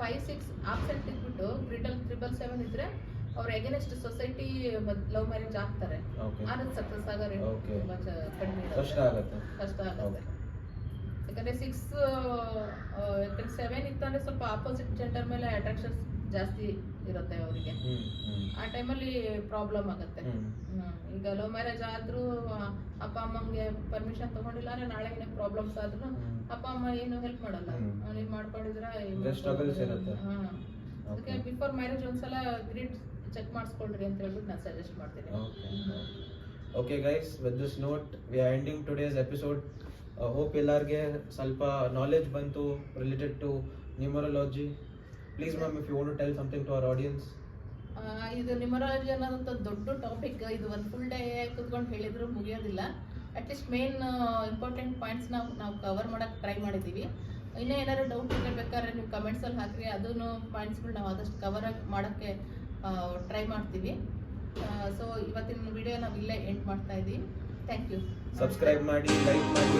5, 6 ಆಬ್ಸೆಂಟ್ ಇದ್ಬಿಟ್ಟು ಗ್ರಿಡ್ ಅಲ್ಲಿ 777 ಇದ್ರೆ ಅವ್ರ ಎಗೇನೆಸ್ಟ್ ಸೊಸೈಟಿ ಲವ್ ಮ್ಯಾರೇಜ್ ಆಗ್ತಾರೆ, Okay. ಆದ್ರೆ ಸಕ್ಸಸ್ ಆಗೋ ರೇಟ್ Okay. ತುಂಬಾ ಕಡಿಮೆ ಕಷ್ಟ ಇರುತ್ತೆ. ಆಗುತ್ತೆ. ಕಷ್ಟ ಆಗುತ್ತೆ. Okay. ಯಾಕಂದ್ರೆ 7 ಇತ್ತಂದ್ರೆ ಸ್ವಲ್ಪ ಆಪೋಸಿಟ್ ಜೆಂಡರ್ ಮೇಲೆ ಅಟ್ರಾಕ್ಷನ್ಸ್ ಜಾಸ್ತಿ ಇರುತ್ತೆ ಅವರಿಗೆ. ಆ ಟೈಮಲ್ಲಿ ಪ್ರಾಬ್ಲಮ್ ಆಗುತ್ತೆ. ಈಗ ಲವ್ ಮ್ಯಾರೇಜ್ ಆದ್ರೂ ಅಪ್ಪ ಅಮ್ಮಂಗೆ ಪರ್ಮಿಷನ್ ತಗೊಂಡಿಲ್ಲ ಅಂದ್ರೆ ನಾಳೆ ಏನೇ ಪ್ರಾಬ್ಲಮ್ಸ್ ಆದ್ರೂ ಅಪ್ಪ ಅಮ್ಮ ಏನು ಹೆಲ್ಪ್ ಮಾಡಲ್ಲ. ನೀವು ಮಾಡ್ಕೊಂಡಿದ್ರ ಸ್ಟ್ರಗಲ್ಸ್ ಇರುತ್ತೆ. ಅದಕ್ಕೆ ಬಿಫೋರ್ ಮ್ಯಾರೇಜ್ ಒಂದ್ಸಲ ಗ್ರಿಡ್ ಚೆಕ್ ಮಾಡಿಸ್ಕೊಳ್ರಿ ಅಂತ ಹೇಳ್ಬಿಟ್ಟು ನಾನು ಸಜೆಸ್ಟ್ ಮಾಡ್ತೀನಿ. Okay guys, with this note we are ending today's episode. Hope ಎಲ್ಲರಿಗೆ ಸ್ವಲ್ಪ ನಾಲೆಜ್ ಬಂತು related to numerology. Please ma'am, if you want to tell something to our audience. ಇದು ನ್ಯೂಮರಾಲಜಿ ಅನ್ನೋದಂತ ದೊಡ್ಡ ಟಾಪಿಕ್. ಇದು ಒಂದು ಫುಲ್ ಡೇ ಕುತ್ಕೊಂಡು ಹೇಳಿದ್ರು ಮುಗಿಯೋದಿಲ್ಲ. ಅಟ್ಲೀಸ್ಟ್ ಮೇನ್ ಇಂಪಾರ್ಟೆಂಟ್ ಪಾಯಿಂಟ್ಸ್ ನಾವು ಕವರ್ ಮಾಡಕ್ಕೆ ಟ್ರೈ ಮಾಡಿದ್ದೀವಿ. ಇನ್ನೂ ಏನಾದ್ರು ಡೌಟ್ ಇದ್ರೆ ಬೇಕಾದ್ರೆ ನೀವು ಕಮೆಂಟ್ಸಲ್ಲಿ ಹಾಕಿರಿ, ಅದನ್ನು ಪಾಯಿಂಟ್ಸ್ಗಳು ನಾವು ಆದಷ್ಟು ಕವರ್ ಮಾಡೋಕ್ಕೆ ಟ್ರೈ ಮಾಡ್ತೀವಿ. ಸೊ ಇವತ್ತಿನ ವಿಡಿಯೋ ನಾವು ಇಲ್ಲೇ ಎಂಡ್ ಮಾಡ್ತಾ ಇದ್ದೀವಿ. Thank you. ಸಬ್ಸ್ಕ್ರೈಬ್ ಮಾಡಿ, ಲೈಕ್ ಮಾಡಿ.